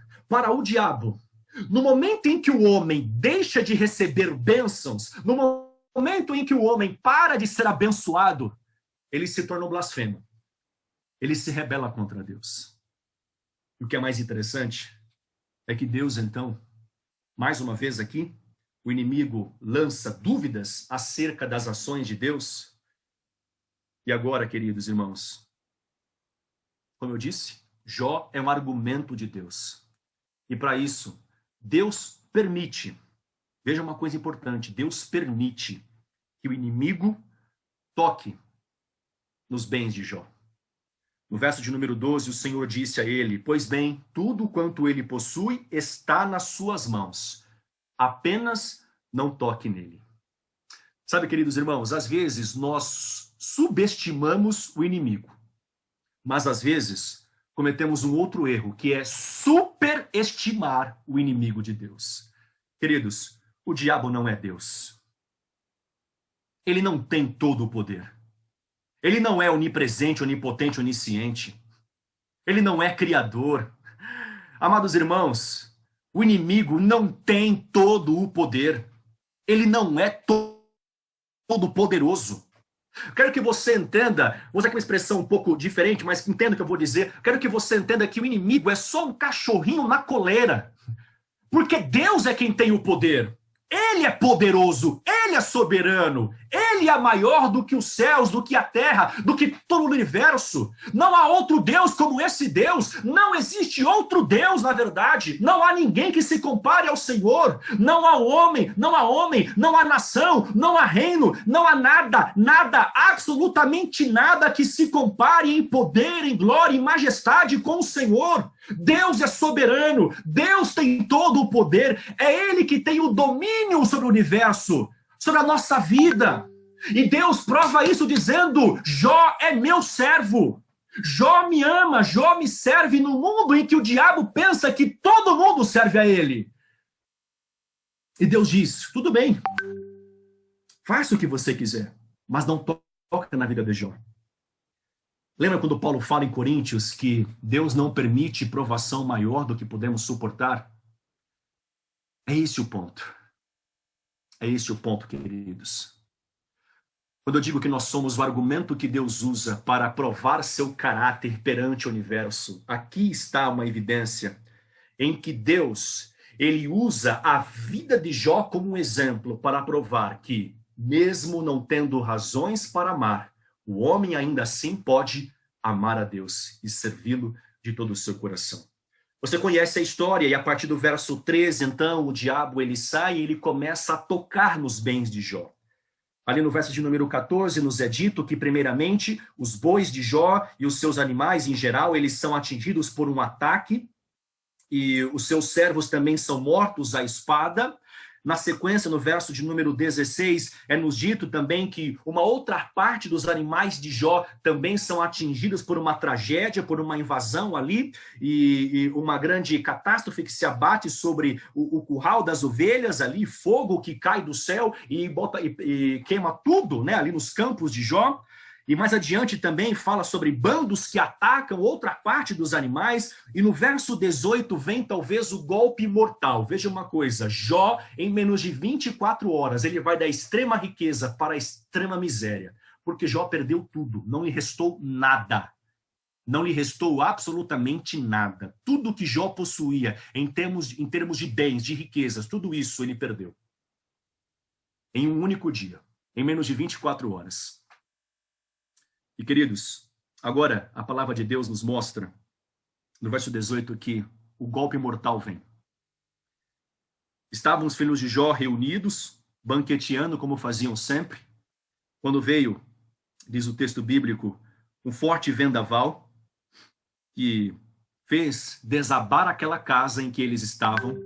no momento em que o homem deixa de receber bênçãos, no momento em que o homem para de ser abençoado, ele se torna um blasfemo. Ele se rebela contra Deus. E o que é mais interessante é que Deus, então, mais uma vez aqui, o inimigo lança dúvidas acerca das ações de Deus. E agora, queridos irmãos, como eu disse, Jó é um argumento de Deus. E para isso, Deus permite, veja uma coisa importante, Deus permite que o inimigo toque nos bens de Jó. No verso de número 12, o Senhor disse a ele: pois bem, tudo quanto ele possui está nas suas mãos. Apenas não toque nele. Sabe, queridos irmãos, às vezes nós subestimamos o inimigo, mas às vezes cometemos um outro erro, que é superestimar o inimigo de Deus. Queridos, o diabo não é Deus. Ele não tem todo o poder. Ele não é onipresente, onipotente, onisciente. Ele não é criador. Amados irmãos, o inimigo não tem todo o poder. Ele não é todo poderoso. Quero que você entenda, vou usar aqui uma expressão um pouco diferente, mas entenda o que eu vou dizer. Quero que você entenda que o inimigo é só um cachorrinho na coleira. Porque Deus é quem tem o poder. Ele é poderoso, ele é soberano, ele é maior do que os céus, do que a terra, do que todo o universo. Não há outro Deus como esse Deus, não existe outro Deus, na verdade. Não há ninguém que se compare ao Senhor. Não há homem, não há nação, não há reino, não há nada, absolutamente nada que se compare em poder, em glória, em majestade com o Senhor. Deus é soberano, Deus tem todo o poder, é Ele que tem o domínio sobre o universo, sobre a nossa vida. E Deus prova isso dizendo: Jó é meu servo, Jó me ama, Jó me serve no mundo em que o diabo pensa que todo mundo serve a ele. E Deus diz: tudo bem, faça o que você quiser, mas não toque na vida de Jó. Lembra quando Paulo fala em Coríntios que Deus não permite provação maior do que podemos suportar? É esse o ponto. É esse o ponto, queridos. Quando eu digo que nós somos o argumento que Deus usa para provar seu caráter perante o universo, aqui está uma evidência em que Deus, ele usa a vida de Jó como um exemplo para provar que, mesmo não tendo razões para amar, o homem ainda assim pode amar a Deus e servi-lo de todo o seu coração. Você conhece a história, e a partir do verso 13, então, o diabo ele sai e ele começa a tocar nos bens de Jó. Ali no verso de número 14, nos é dito que, primeiramente, os bois de Jó e os seus animais, em geral, eles são atingidos por um ataque, e os seus servos também são mortos à espada. Na sequência, no verso de número 16, é nos dito também que uma outra parte dos animais de Jó também são atingidos por uma tragédia, por uma invasão ali, e uma grande catástrofe que se abate sobre o curral das ovelhas ali, fogo que cai do céu e queima tudo, né, ali nos campos de Jó. E mais adiante também fala sobre bandos que atacam outra parte dos animais. E no verso 18 vem talvez o golpe mortal. Veja uma coisa, Jó, em menos de 24 horas, ele vai da extrema riqueza para a extrema miséria. Porque Jó perdeu tudo, não lhe restou nada. Não lhe restou absolutamente nada. Tudo que Jó possuía em termos de bens, de riquezas, tudo isso ele perdeu. Em um único dia, em menos de 24 horas. E, queridos, agora a palavra de Deus nos mostra, no verso 18, que o golpe mortal vem. Estavam os filhos de Jó reunidos, banqueteando como faziam sempre, quando veio, diz o texto bíblico, um forte vendaval que fez desabar aquela casa em que eles estavam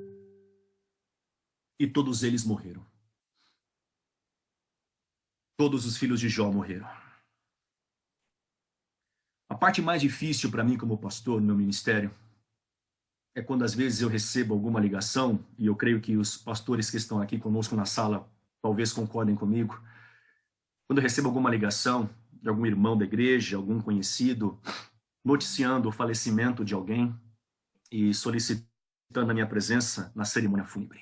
e todos eles morreram. Todos os filhos de Jó morreram. A parte mais difícil para mim como pastor no meu ministério é quando às vezes eu recebo alguma ligação, e eu creio que os pastores que estão aqui conosco na sala talvez concordem comigo, quando eu recebo alguma ligação de algum irmão da igreja, algum conhecido, noticiando o falecimento de alguém e solicitando a minha presença na cerimônia fúnebre.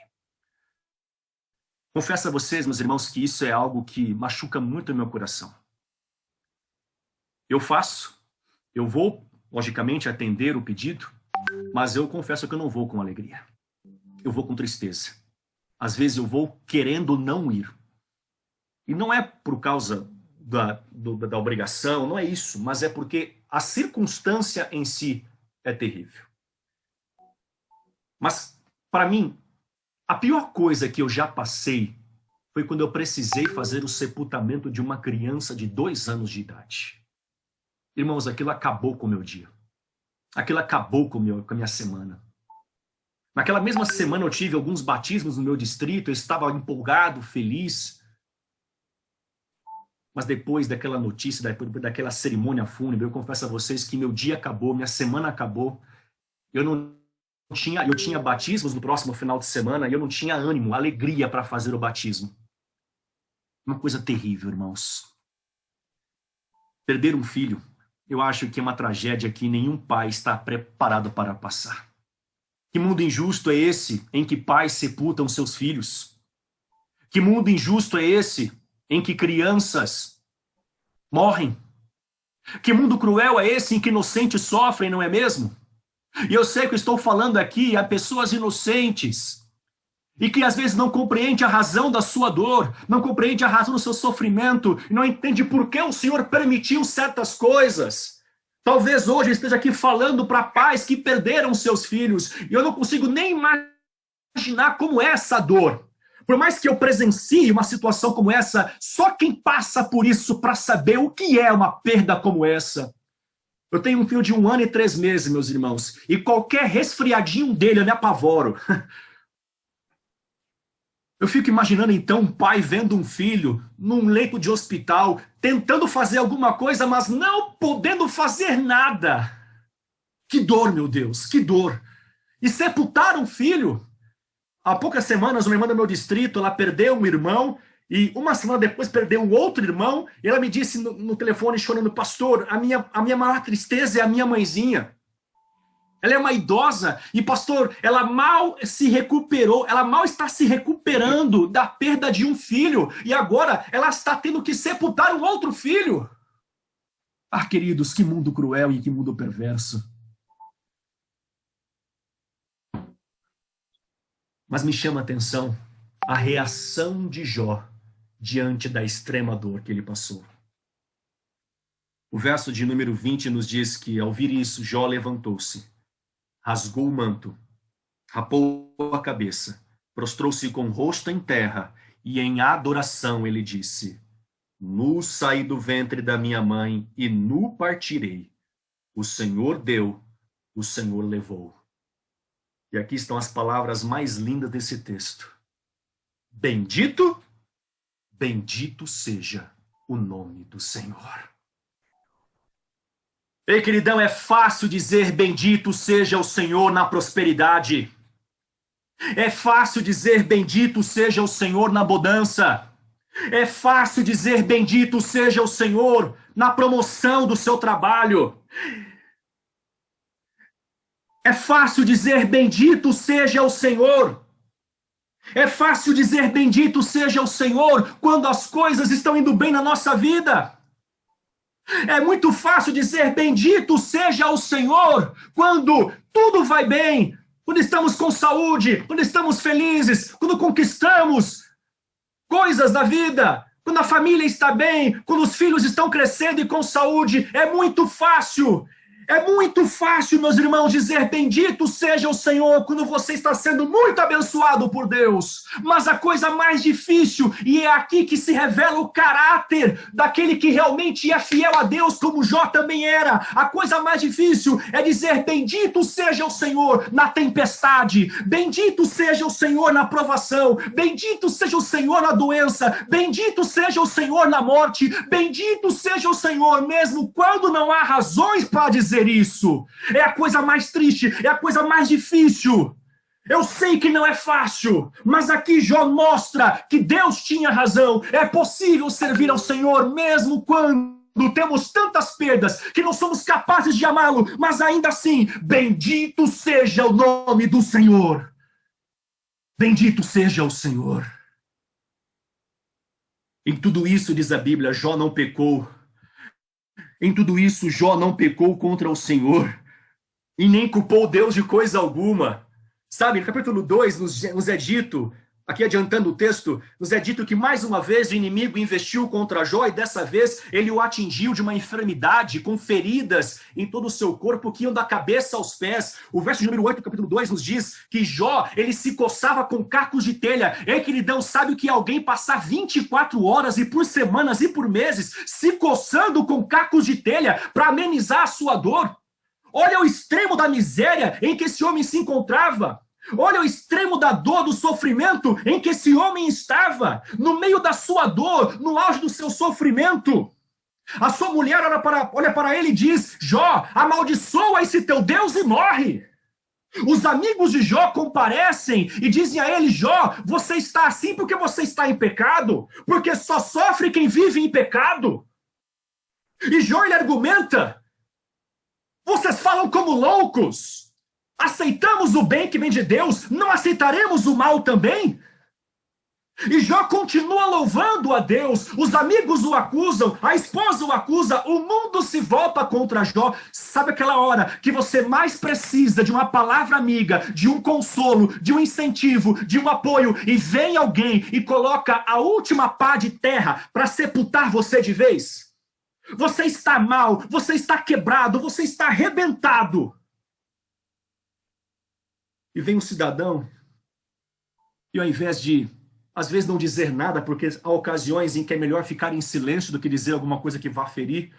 Confesso a vocês, meus irmãos, que isso é algo que machuca muito o meu coração. Eu vou, logicamente, atender o pedido, mas eu confesso que eu não vou com alegria. Eu vou com tristeza. Às vezes eu vou querendo não ir. E não é por causa da obrigação, não é isso, mas é porque a circunstância em si é terrível. Mas, para mim, a pior coisa que eu já passei foi quando eu precisei fazer o sepultamento de uma criança de 2 anos de idade. Irmãos, aquilo acabou com o meu dia. Aquilo acabou com a minha semana. Naquela mesma semana eu tive alguns batismos no meu distrito, eu estava empolgado, feliz. Mas depois daquela notícia, daquela cerimônia fúnebre, eu confesso a vocês que meu dia acabou, minha semana acabou. Eu tinha batismos no próximo final de semana e eu não tinha ânimo, alegria para fazer o batismo. Uma coisa terrível, irmãos. Perder um filho, eu acho que é uma tragédia que nenhum pai está preparado para passar. Que mundo injusto é esse em que pais sepultam seus filhos? Que mundo injusto é esse em que crianças morrem? Que mundo cruel é esse em que inocentes sofrem, não é mesmo? E eu sei que eu estou falando aqui a pessoas inocentes e que às vezes não compreende a razão da sua dor, não compreende a razão do seu sofrimento, e não entende por que o Senhor permitiu certas coisas. Talvez hoje eu esteja aqui falando para pais que perderam seus filhos, e eu não consigo nem imaginar como é essa dor. Por mais que eu presencie uma situação como essa, só quem passa por isso para saber o que é uma perda como essa. Eu tenho um filho de 1 ano e 3 meses, meus irmãos, e qualquer resfriadinho dele eu me apavoro. Eu fico imaginando, então, um pai vendo um filho num leito de hospital, tentando fazer alguma coisa, mas não podendo fazer nada. Que dor, meu Deus, que dor. E sepultar um filho. Há poucas semanas, uma irmã do meu distrito, ela perdeu um irmão, e uma semana depois perdeu um outro irmão, e ela me disse no telefone, chorando, pastor, a minha maior tristeza é a minha mãezinha. Ela é uma idosa e, pastor, ela mal se recuperou, ela mal está se recuperando da perda de um filho e agora ela está tendo que sepultar um outro filho. Ah, queridos, que mundo cruel e que mundo perverso. Mas me chama a atenção a reação de Jó diante da extrema dor que ele passou. O verso de número 20 nos diz que, ao ouvir isso, Jó levantou-se. rasgou o manto, rapou a cabeça, prostrou-se com o rosto em terra e em adoração ele disse: Nu saí do ventre da minha mãe e nu partirei. O Senhor deu, o Senhor levou. E aqui estão as palavras mais lindas desse texto. Bendito, bendito seja o nome do Senhor. Ei, queridão, é fácil dizer bendito seja o Senhor na prosperidade. É fácil dizer bendito seja o Senhor na bonança. É fácil dizer bendito seja o Senhor na promoção do seu trabalho. É fácil dizer bendito seja o Senhor. É fácil dizer bendito seja o Senhor quando as coisas estão indo bem na nossa vida. É muito fácil dizer bendito seja o Senhor quando tudo vai bem, quando estamos com saúde, quando estamos felizes, quando conquistamos coisas da vida, quando a família está bem, quando os filhos estão crescendo e com saúde. É muito fácil, meus irmãos, dizer bendito seja o Senhor quando você está sendo muito abençoado por Deus. Mas a coisa mais difícil, e é aqui que se revela o caráter daquele que realmente é fiel a Deus, como Jó também era, a coisa mais difícil é dizer bendito seja o Senhor na tempestade, bendito seja o Senhor na provação, bendito seja o Senhor na doença, bendito seja o Senhor na morte, bendito seja o Senhor mesmo quando não há razões para dizer isso. É a coisa mais triste, é a coisa mais difícil. Eu sei que não é fácil, mas aqui Jó mostra que Deus tinha razão. É possível servir ao Senhor mesmo quando temos tantas perdas que não somos capazes de amá-lo, mas ainda assim, bendito seja o nome do Senhor. Bendito seja o Senhor. Em tudo isso, diz a Bíblia, Jó não pecou. Em tudo isso, Jó não pecou contra o Senhor e nem culpou Deus de coisa alguma. Sabe, no capítulo 2 nos é dito, aqui adiantando o texto, nos é dito que mais uma vez o inimigo investiu contra Jó e dessa vez ele o atingiu de uma enfermidade com feridas em todo o seu corpo que iam da cabeça aos pés. O verso de número 8 do capítulo 2 nos diz que Jó, ele se coçava com cacos de telha. Ei, queridão, sabe o que é alguém passar 24 horas e por semanas e por meses se coçando com cacos de telha para amenizar a sua dor? Olha o extremo da miséria em que esse homem se encontrava. Olha o extremo da dor, do sofrimento em que esse homem estava. No meio da sua dor, no auge do seu sofrimento. A sua mulher olha para ele e diz: Jó, amaldiçoa esse teu Deus e morre. Os amigos de Jó comparecem e dizem a ele: Jó, você está assim porque você está em pecado. Porque só sofre quem vive em pecado. E Jó, ele argumenta: vocês falam como loucos. Aceitamos o bem que vem de Deus, não aceitaremos o mal também? E Jó continua louvando a Deus. Os amigos o acusam, a esposa o acusa, o mundo se volta contra Jó. Sabe aquela hora que você mais precisa de uma palavra amiga, de um consolo, de um incentivo, de um apoio, e vem alguém e coloca a última pá de terra para sepultar você de vez? Você está mal, você está quebrado, você está arrebentado. E vem um cidadão, e ao invés de, às vezes, não dizer nada, porque há ocasiões em que é melhor ficar em silêncio do que dizer alguma coisa que vá ferir,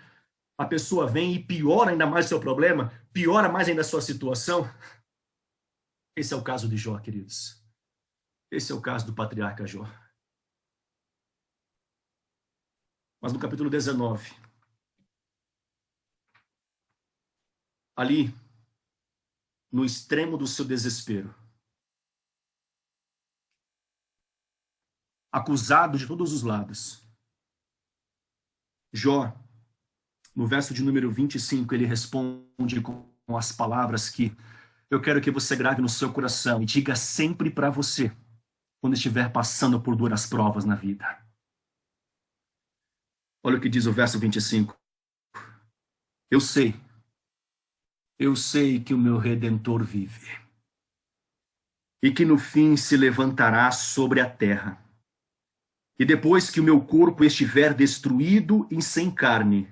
a pessoa vem e piora ainda mais o seu problema, piora mais ainda a sua situação. Esse é o caso de Jó, queridos. Esse é o caso do patriarca Jó. Mas no capítulo 19, ali, no extremo do seu desespero, acusado de todos os lados, Jó, no verso de número 25, ele responde com as palavras que eu quero que você grave no seu coração e diga sempre para você, quando estiver passando por duras provas na vida. Olha o que diz o verso 25. Eu sei que o meu Redentor vive, e que no fim se levantará sobre a terra. E depois que o meu corpo estiver destruído e sem carne,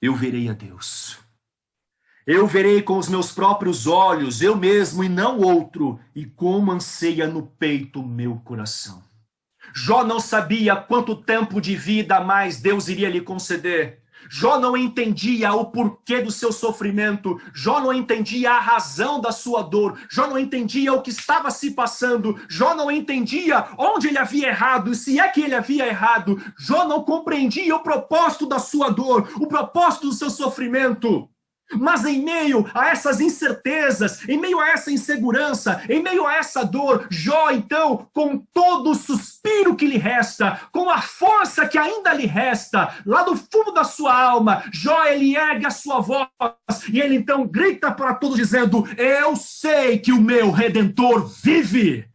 eu verei a Deus. Eu verei com os meus próprios olhos, eu mesmo e não outro, e como anseia no peito o meu coração. Jó não sabia quanto tempo de vida a mais Deus iria lhe conceder. Jó não entendia o porquê do seu sofrimento. Jó não entendia a razão da sua dor. Jó não entendia o que estava se passando. Jó não entendia onde ele havia errado e se é que ele havia errado. Jó não compreendia o propósito da sua dor, o propósito do seu sofrimento. Mas em meio a essas incertezas, em meio a essa insegurança, em meio a essa dor, Jó, então, com todo o suspiro que lhe resta, com a força que ainda lhe resta, lá do fundo da sua alma, Jó, ele ergue a sua voz e ele então grita para todos dizendo: eu sei que o meu Redentor vive.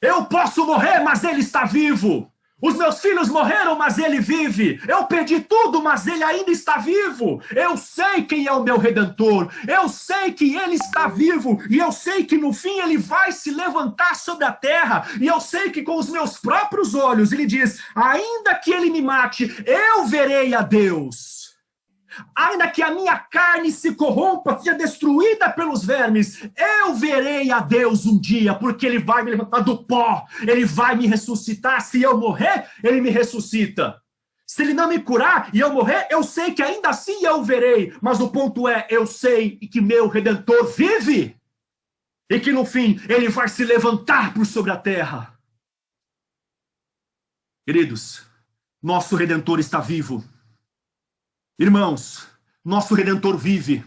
Eu posso morrer, mas ele está vivo. Os meus filhos morreram, mas ele vive. Eu perdi tudo, mas ele ainda está vivo. Eu sei quem é o meu Redentor. Eu sei que ele está vivo. E eu sei que no fim ele vai se levantar sobre a terra. E eu sei que com os meus próprios olhos, ele diz: ainda que ele me mate, eu verei a Deus. Ainda que a minha carne se corrompa, seja destruída pelos vermes, eu verei a Deus um dia, porque ele vai me levantar do pó, ele vai me ressuscitar. Se eu morrer, ele me ressuscita. Se ele não me curar e eu morrer, eu sei que ainda assim eu verei. Mas o ponto é, eu sei que meu Redentor vive, e que no fim ele vai se levantar por sobre a terra. Queridos, nosso Redentor está vivo. Irmãos, nosso Redentor vive.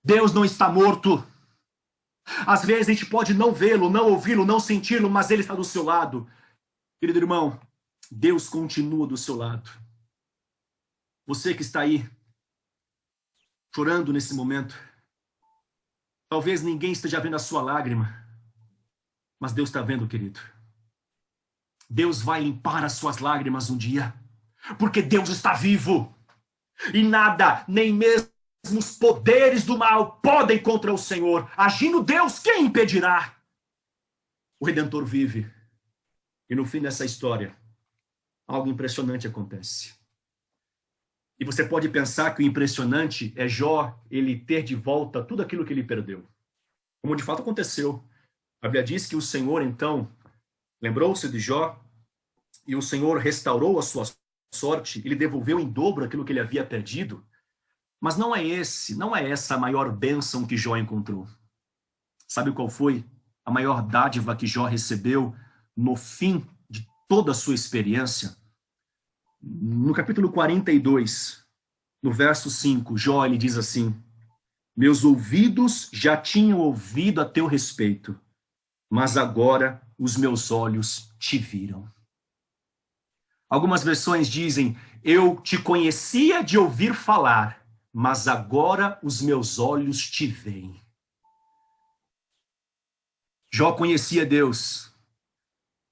Deus não está morto. Às vezes a gente pode não vê-lo, não ouvi-lo, não senti-lo, mas ele está do seu lado. Querido irmão, Deus continua do seu lado. Você que está aí, chorando nesse momento, talvez ninguém esteja vendo a sua lágrima, mas Deus está vendo, querido. Deus vai limpar as suas lágrimas um dia, porque Deus está vivo. E nada, nem mesmo os poderes do mal podem contra o Senhor. Agindo Deus, quem impedirá? O Redentor vive. E no fim dessa história, algo impressionante acontece. E você pode pensar que o impressionante é Jó, ele ter de volta tudo aquilo que ele perdeu. Como de fato aconteceu. A Bíblia diz que o Senhor, então, lembrou-se de Jó, e o Senhor restaurou a sua sorte, ele devolveu em dobro aquilo que ele havia perdido. Mas não é essa a maior bênção que Jó encontrou. Sabe qual foi a maior dádiva que Jó recebeu no fim de toda a sua experiência? No capítulo 42, no verso 5, Jó ele diz assim: meus ouvidos já tinham ouvido a teu respeito, mas agora os meus olhos te viram. Algumas versões dizem: eu te conhecia de ouvir falar, mas agora os meus olhos te veem. Jó conhecia Deus,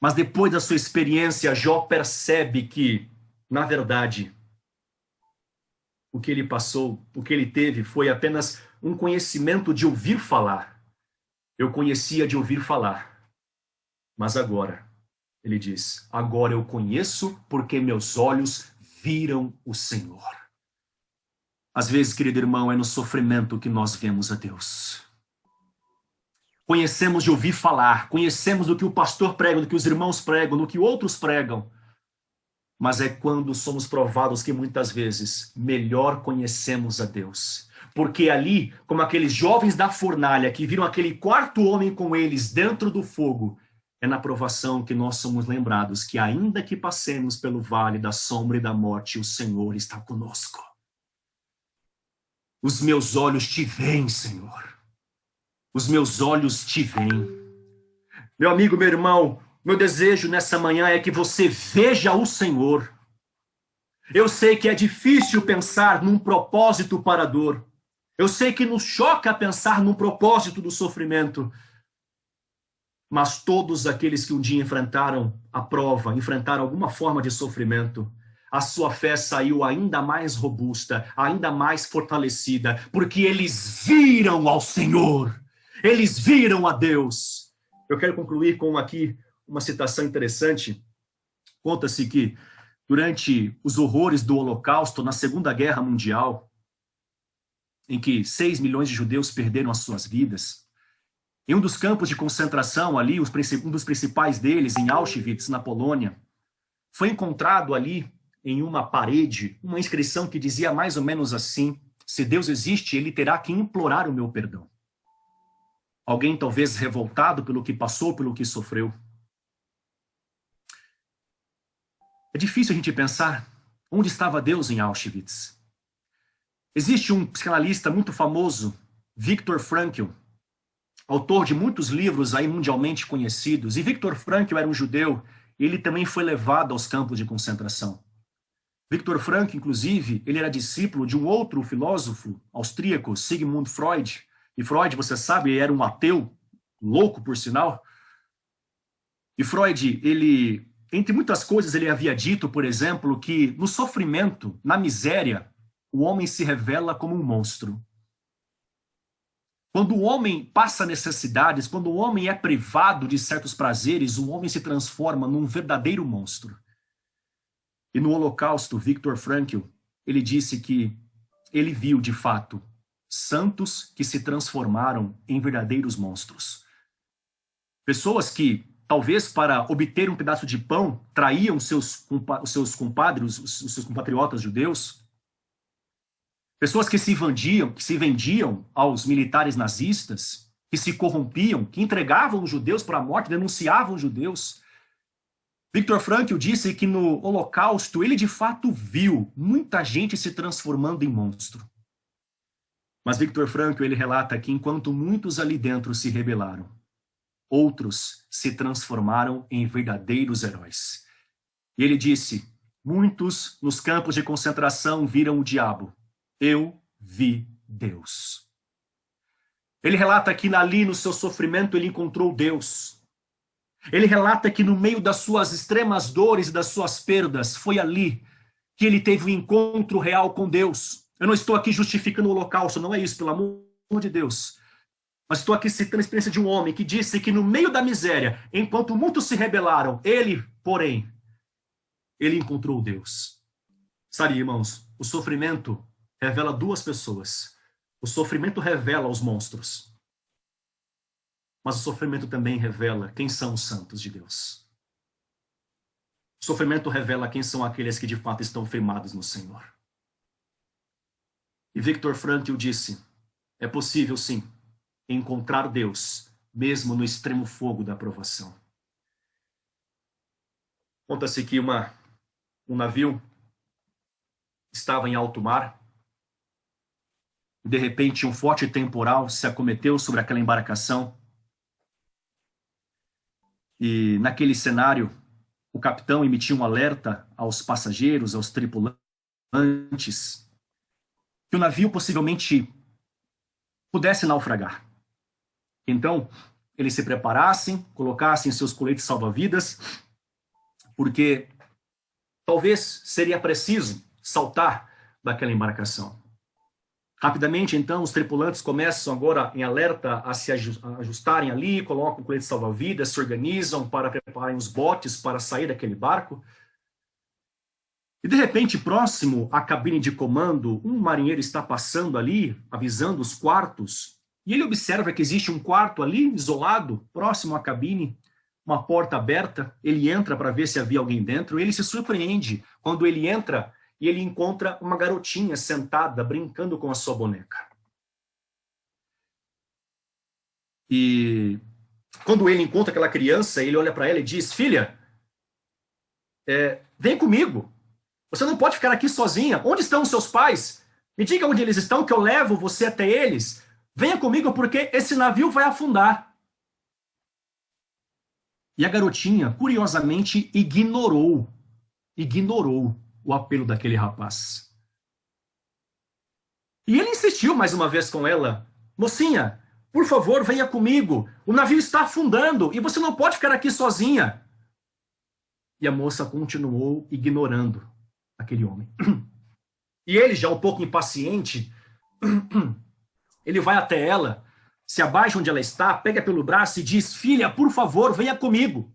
mas depois da sua experiência, Jó percebe que, na verdade, o que ele passou, o que ele teve, foi apenas um conhecimento de ouvir falar. Eu conhecia de ouvir falar, mas agora, ele diz, agora eu conheço porque meus olhos viram o Senhor. Às vezes, querido irmão, é no sofrimento que nós vemos a Deus. Conhecemos de ouvir falar, conhecemos do que o pastor prega, do que os irmãos pregam, do que outros pregam. Mas é quando somos provados que muitas vezes melhor conhecemos a Deus. Porque ali, como aqueles jovens da fornalha que viram aquele quarto homem com eles dentro do fogo, é na provação que nós somos lembrados que ainda que passemos pelo vale da sombra e da morte, o Senhor está conosco. Os meus olhos te veem, Senhor. Os meus olhos te veem. Meu amigo, meu irmão, meu desejo nessa manhã é que você veja o Senhor. Eu sei que é difícil pensar num propósito para a dor. Eu sei que nos choca pensar num propósito do sofrimento. Mas todos aqueles que um dia enfrentaram a prova, enfrentaram alguma forma de sofrimento, a sua fé saiu ainda mais robusta, ainda mais fortalecida, porque eles viram ao Senhor, eles viram a Deus. Eu quero concluir com aqui uma citação interessante. Conta-se que durante os horrores do Holocausto, na Segunda Guerra Mundial, em que 6 milhões de judeus perderam as suas vidas. Em um dos campos de concentração ali, um dos principais deles, em Auschwitz, na Polônia, foi encontrado ali, em uma parede, uma inscrição que dizia mais ou menos assim: se Deus existe, ele terá que implorar o meu perdão. Alguém talvez revoltado pelo que passou, pelo que sofreu. É difícil a gente pensar onde estava Deus em Auschwitz. Existe um psicanalista muito famoso, Viktor Frankl, autor de muitos livros aí mundialmente conhecidos. E Viktor Frankl era um judeu, e ele também foi levado aos campos de concentração. Viktor Frankl, inclusive, ele era discípulo de um outro filósofo austríaco, Sigmund Freud. E Freud, você sabe, era um ateu, louco por sinal. E Freud, ele, entre muitas coisas, ele havia dito, por exemplo, que no sofrimento, na miséria, o homem se revela como um monstro. Quando o homem passa necessidades, quando o homem é privado de certos prazeres, o homem se transforma num verdadeiro monstro. E no Holocausto, Viktor Frankl, ele disse que ele viu, de fato, santos que se transformaram em verdadeiros monstros. Pessoas que, talvez para obter um pedaço de pão, traíam os seus compadres, os seus compatriotas judeus. Pessoas que se vendiam aos militares nazistas, que se corrompiam, que entregavam os judeus para a morte, denunciavam os judeus. Viktor Frankl disse que no Holocausto ele de fato viu muita gente se transformando em monstro. Mas Viktor Frankl, ele relata que enquanto muitos ali dentro se rebelaram, outros se transformaram em verdadeiros heróis. E ele disse: muitos nos campos de concentração viram o diabo. Eu vi Deus. Ele relata que ali no seu sofrimento ele encontrou Deus. Ele relata que no meio das suas extremas dores e das suas perdas, foi ali que ele teve um encontro real com Deus. Eu não estou aqui justificando o holocausto, não é isso, pelo amor de Deus. Mas estou aqui citando a experiência de um homem que disse que no meio da miséria, enquanto muitos se rebelaram, ele, porém, ele encontrou Deus. Sabe, irmãos, o sofrimento revela duas pessoas. O sofrimento revela os monstros. Mas o sofrimento também revela quem são os santos de Deus. O sofrimento revela quem são aqueles que de fato estão firmados no Senhor. E Viktor Frankl disse: é possível sim encontrar Deus mesmo no extremo fogo da provação. Conta-se que um navio estava em alto mar. De repente, um forte temporal se acometeu sobre aquela embarcação. E naquele cenário, o capitão emitiu um alerta aos passageiros, aos tripulantes, que o navio possivelmente pudesse naufragar. Então, eles se preparassem, colocassem seus coletes salva-vidas, porque talvez seria preciso saltar daquela embarcação. Rapidamente, então, os tripulantes começam agora em alerta a se ajustarem ali, colocam o colete salva-vidas, se organizam para prepararem os botes para sair daquele barco. E, de repente, próximo à cabine de comando, um marinheiro está passando ali, avisando os quartos, e ele observa que existe um quarto ali, isolado, próximo à cabine, uma porta aberta. Ele entra para ver se havia alguém dentro, e ele se surpreende quando ele entra e ele encontra uma garotinha sentada, brincando com a sua boneca. E quando ele encontra aquela criança, ele olha para ela e diz: filha, vem comigo. Você não pode ficar aqui sozinha. Onde estão os seus pais? Me diga onde eles estão, que eu levo você até eles. Venha comigo, porque esse navio vai afundar. E a garotinha, curiosamente, ignorou o apelo daquele rapaz. E ele insistiu mais uma vez com ela: mocinha, por favor, venha comigo. O navio está afundando e você não pode ficar aqui sozinha. E a moça continuou ignorando aquele homem. E ele, já um pouco impaciente, ele vai até ela, se abaixa onde ela está, pega pelo braço e diz: filha, por favor, venha comigo.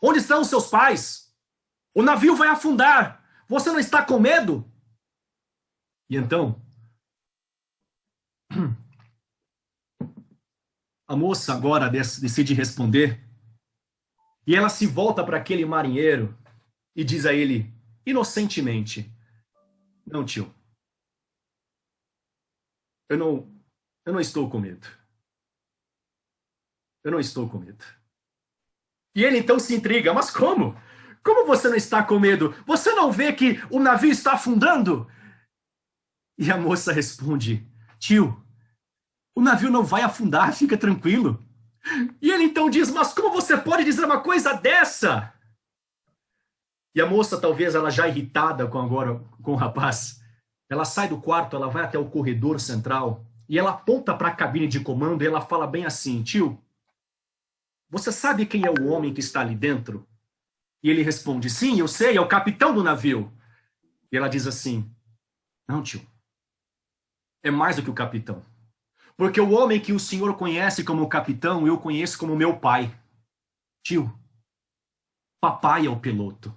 Onde estão os seus pais? O navio vai afundar. Você não está com medo? E então, A moça agora decide responder e ela se volta para aquele marinheiro e diz a ele, inocentemente, não, tio, eu não estou com medo. Eu não estou com medo. E ele então se intriga, mas como? Como você não está com medo? Você não vê que o navio está afundando? E a moça responde, tio, o navio não vai afundar, fica tranquilo. E ele então diz, mas como você pode dizer uma coisa dessa? E a moça, talvez ela já irritada com o rapaz, ela sai do quarto, ela vai até o corredor central e ela aponta para a cabine de comando e ela fala bem assim, tio, você sabe quem é o homem que está ali dentro? E ele responde, sim, eu sei, é o capitão do navio. E ela diz assim, não, tio, é mais do que o capitão. Porque o homem que o senhor conhece como capitão, eu conheço como meu pai. Tio, papai é o piloto.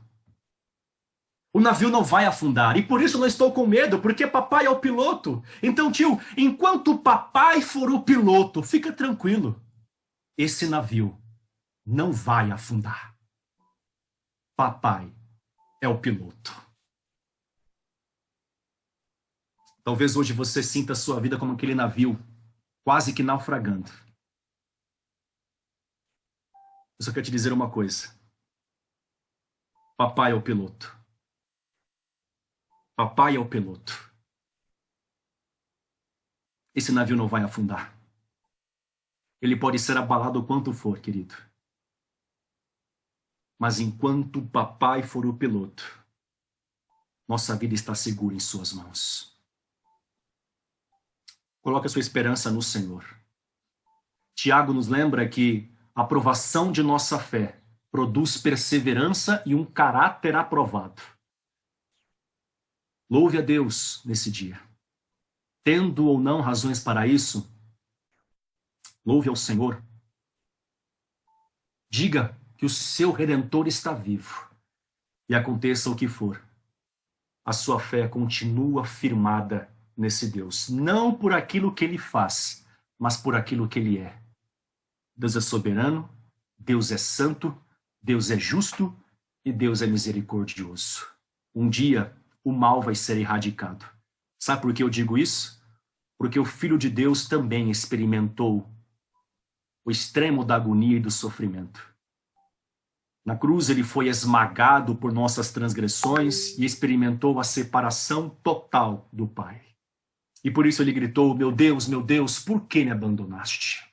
O navio não vai afundar, e por isso não estou com medo, porque papai é o piloto. Então, tio, enquanto papai for o piloto, fica tranquilo. Esse navio não vai afundar. Papai é o piloto. Talvez hoje você sinta a sua vida como aquele navio, quase que naufragando. Eu só quero te dizer uma coisa. Papai é o piloto. Papai é o piloto. Esse navio não vai afundar. Ele pode ser abalado o quanto for, querido. Mas enquanto papai for o piloto, nossa vida está segura em suas mãos. Coloque a sua esperança no Senhor. Tiago nos lembra que a aprovação de nossa fé produz perseverança e um caráter aprovado. Louve a Deus nesse dia. Tendo ou não razões para isso, louve ao Senhor. Diga que o seu Redentor está vivo. E aconteça o que for, a sua fé continua firmada nesse Deus. Não por aquilo que ele faz, mas por aquilo que ele é. Deus é soberano, Deus é santo, Deus é justo e Deus é misericordioso. Um dia, o mal vai ser erradicado. Sabe por que eu digo isso? Porque o Filho de Deus também experimentou o extremo da agonia e do sofrimento. Na cruz ele foi esmagado por nossas transgressões e experimentou a separação total do Pai. E por isso ele gritou, meu Deus, por que me abandonaste?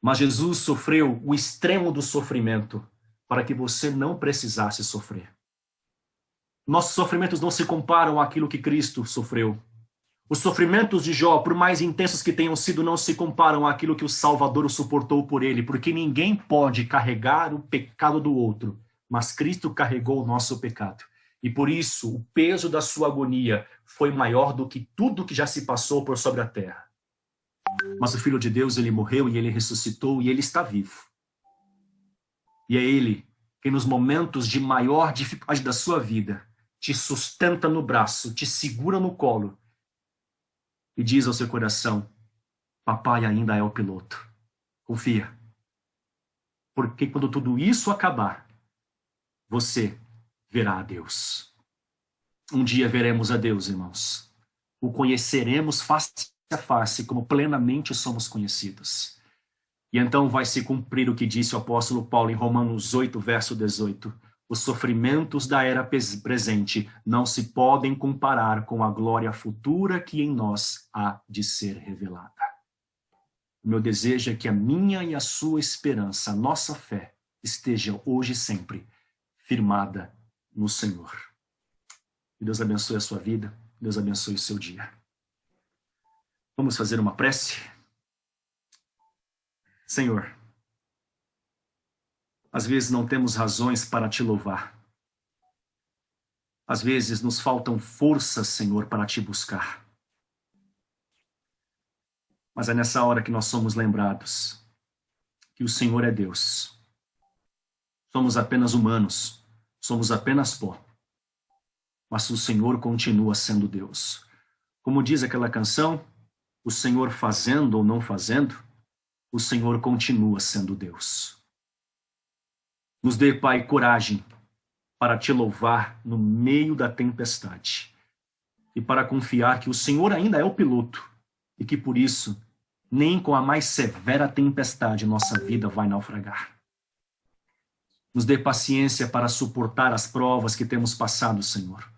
Mas Jesus sofreu o extremo do sofrimento para que você não precisasse sofrer. Nossos sofrimentos não se comparam àquilo que Cristo sofreu. Os sofrimentos de Jó, por mais intensos que tenham sido, não se comparam àquilo que o Salvador suportou por ele, porque ninguém pode carregar o pecado do outro, mas Cristo carregou o nosso pecado. E por isso, o peso da sua agonia foi maior do que tudo que já se passou por sobre a terra. Mas o Filho de Deus, ele morreu e ele ressuscitou e ele está vivo. E é ele que nos momentos de maior dificuldade da sua vida te sustenta no braço, te segura no colo e diz ao seu coração, papai ainda é o piloto. Confia. Porque quando tudo isso acabar, você verá a Deus. Um dia veremos a Deus, irmãos. O conheceremos face a face, como plenamente somos conhecidos. E então vai se cumprir o que disse o apóstolo Paulo em Romanos 8, verso 18. Os sofrimentos da era presente não se podem comparar com a glória futura que em nós há de ser revelada. O meu desejo é que a minha e a sua esperança, a nossa fé, esteja hoje e sempre firmada no Senhor. Que Deus abençoe a sua vida, Deus abençoe o seu dia. Vamos fazer uma prece? Senhor, às vezes não temos razões para te louvar. Às vezes nos faltam forças, Senhor, para te buscar. Mas é nessa hora que nós somos lembrados que o Senhor é Deus. Somos apenas humanos, somos apenas pó. Mas o Senhor continua sendo Deus. Como diz aquela canção, o Senhor fazendo ou não fazendo, o Senhor continua sendo Deus. Nos dê, Pai, coragem para te louvar no meio da tempestade e para confiar que o Senhor ainda é o piloto e que por isso nem com a mais severa tempestade nossa vida vai naufragar. Nos dê paciência para suportar as provas que temos passado, Senhor.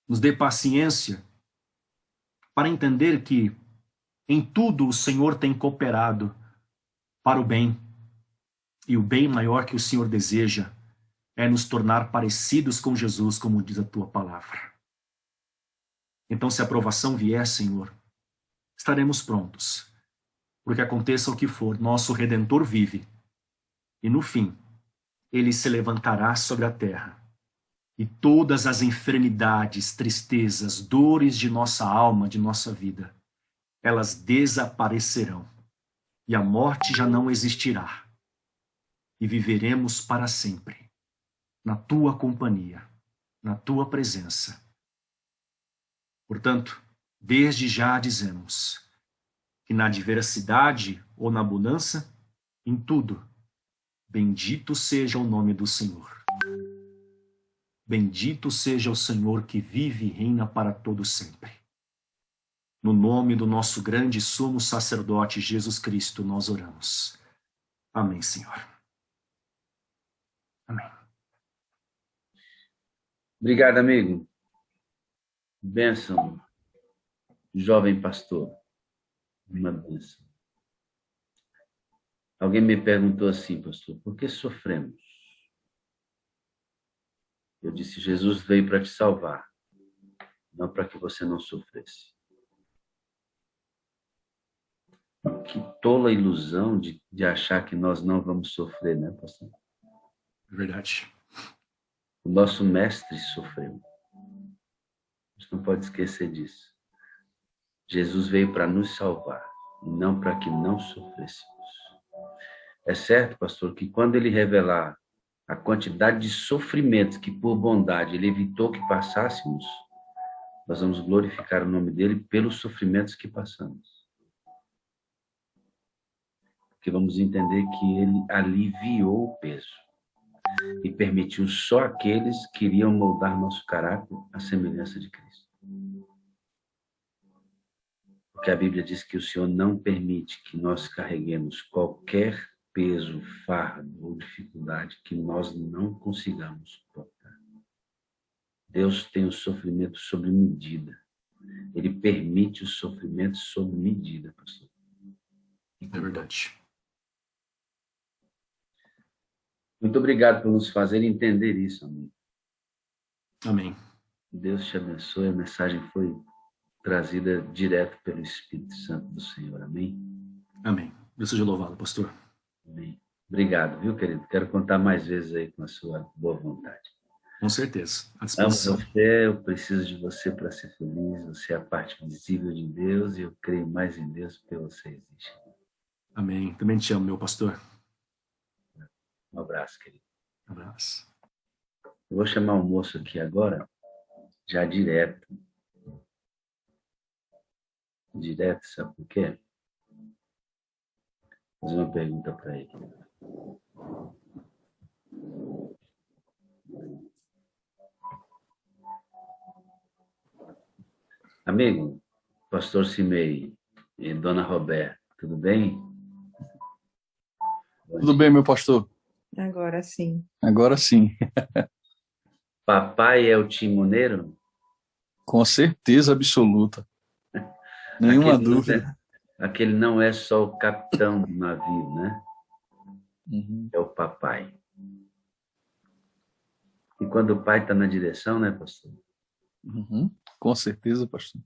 Nos dê paciência para entender que em tudo o Senhor tem cooperado para o bem. E o bem maior que o Senhor deseja é nos tornar parecidos com Jesus, como diz a tua palavra. Então, se a provação vier, Senhor, estaremos prontos. Porque aconteça o que for, nosso Redentor vive. E no fim, ele se levantará sobre a terra. E todas as enfermidades, tristezas, dores de nossa alma, de nossa vida, elas desaparecerão. E a morte já não existirá. E viveremos para sempre, na tua companhia, na tua presença. Portanto, desde já dizemos que na adversidade ou na bonança, em tudo, bendito seja o nome do Senhor. Bendito seja o Senhor que vive e reina para todo sempre. No nome do nosso grande sumo sacerdote Jesus Cristo, nós oramos. Amém, Senhor. Amém. Obrigado, amigo. Bênção, jovem pastor. Uma bênção. Alguém me perguntou assim, pastor, por que sofremos? Eu disse, Jesus veio para te salvar, não para que você não sofresse. Que tola ilusão de achar que nós não vamos sofrer, né, pastor? Verdade. O nosso mestre sofreu. A gente não pode esquecer disso. Jesus veio para nos salvar, não para que não sofrêssemos. É certo, pastor, que quando ele revelar a quantidade de sofrimentos que por bondade ele evitou que passássemos, nós vamos glorificar o nome dele pelos sofrimentos que passamos. Porque vamos entender que ele aliviou o peso e permitiu só aqueles que iriam moldar nosso caráter à semelhança de Cristo. Porque a Bíblia diz que o Senhor não permite que nós carreguemos qualquer peso, fardo ou dificuldade que nós não consigamos suportar. Deus tem o sofrimento sob medida. Ele permite o sofrimento sob medida, pastor. É verdade. Muito obrigado por nos fazer entender isso, amigo. Amém. Deus te abençoe. A mensagem foi trazida direto pelo Espírito Santo do Senhor. Amém? Amém. Deus seja louvado, pastor. Amém. Obrigado, viu, querido? Quero contar mais vezes aí com a sua boa vontade. Com certeza. À Amo disposição. você, eu preciso de você para ser feliz. Você é a parte visível de Deus e eu creio mais em Deus porque você existe. Amém. Também te amo, meu pastor. Um abraço, querido. Um abraço. Eu vou chamar o moço aqui agora, já direto. Direto, sabe por quê? Vou fazer uma pergunta para ele. Amigo, pastor Cimei e dona Roberta, tudo bem? Tudo bem, meu pastor? Agora sim. Agora sim. Papai é o timoneiro? Com certeza absoluta. Nenhuma dúvida. Aquele não é só o capitão do navio, né? Uhum. É o papai. E quando o pai está na direção, né, pastor? Uhum. Com certeza, pastor.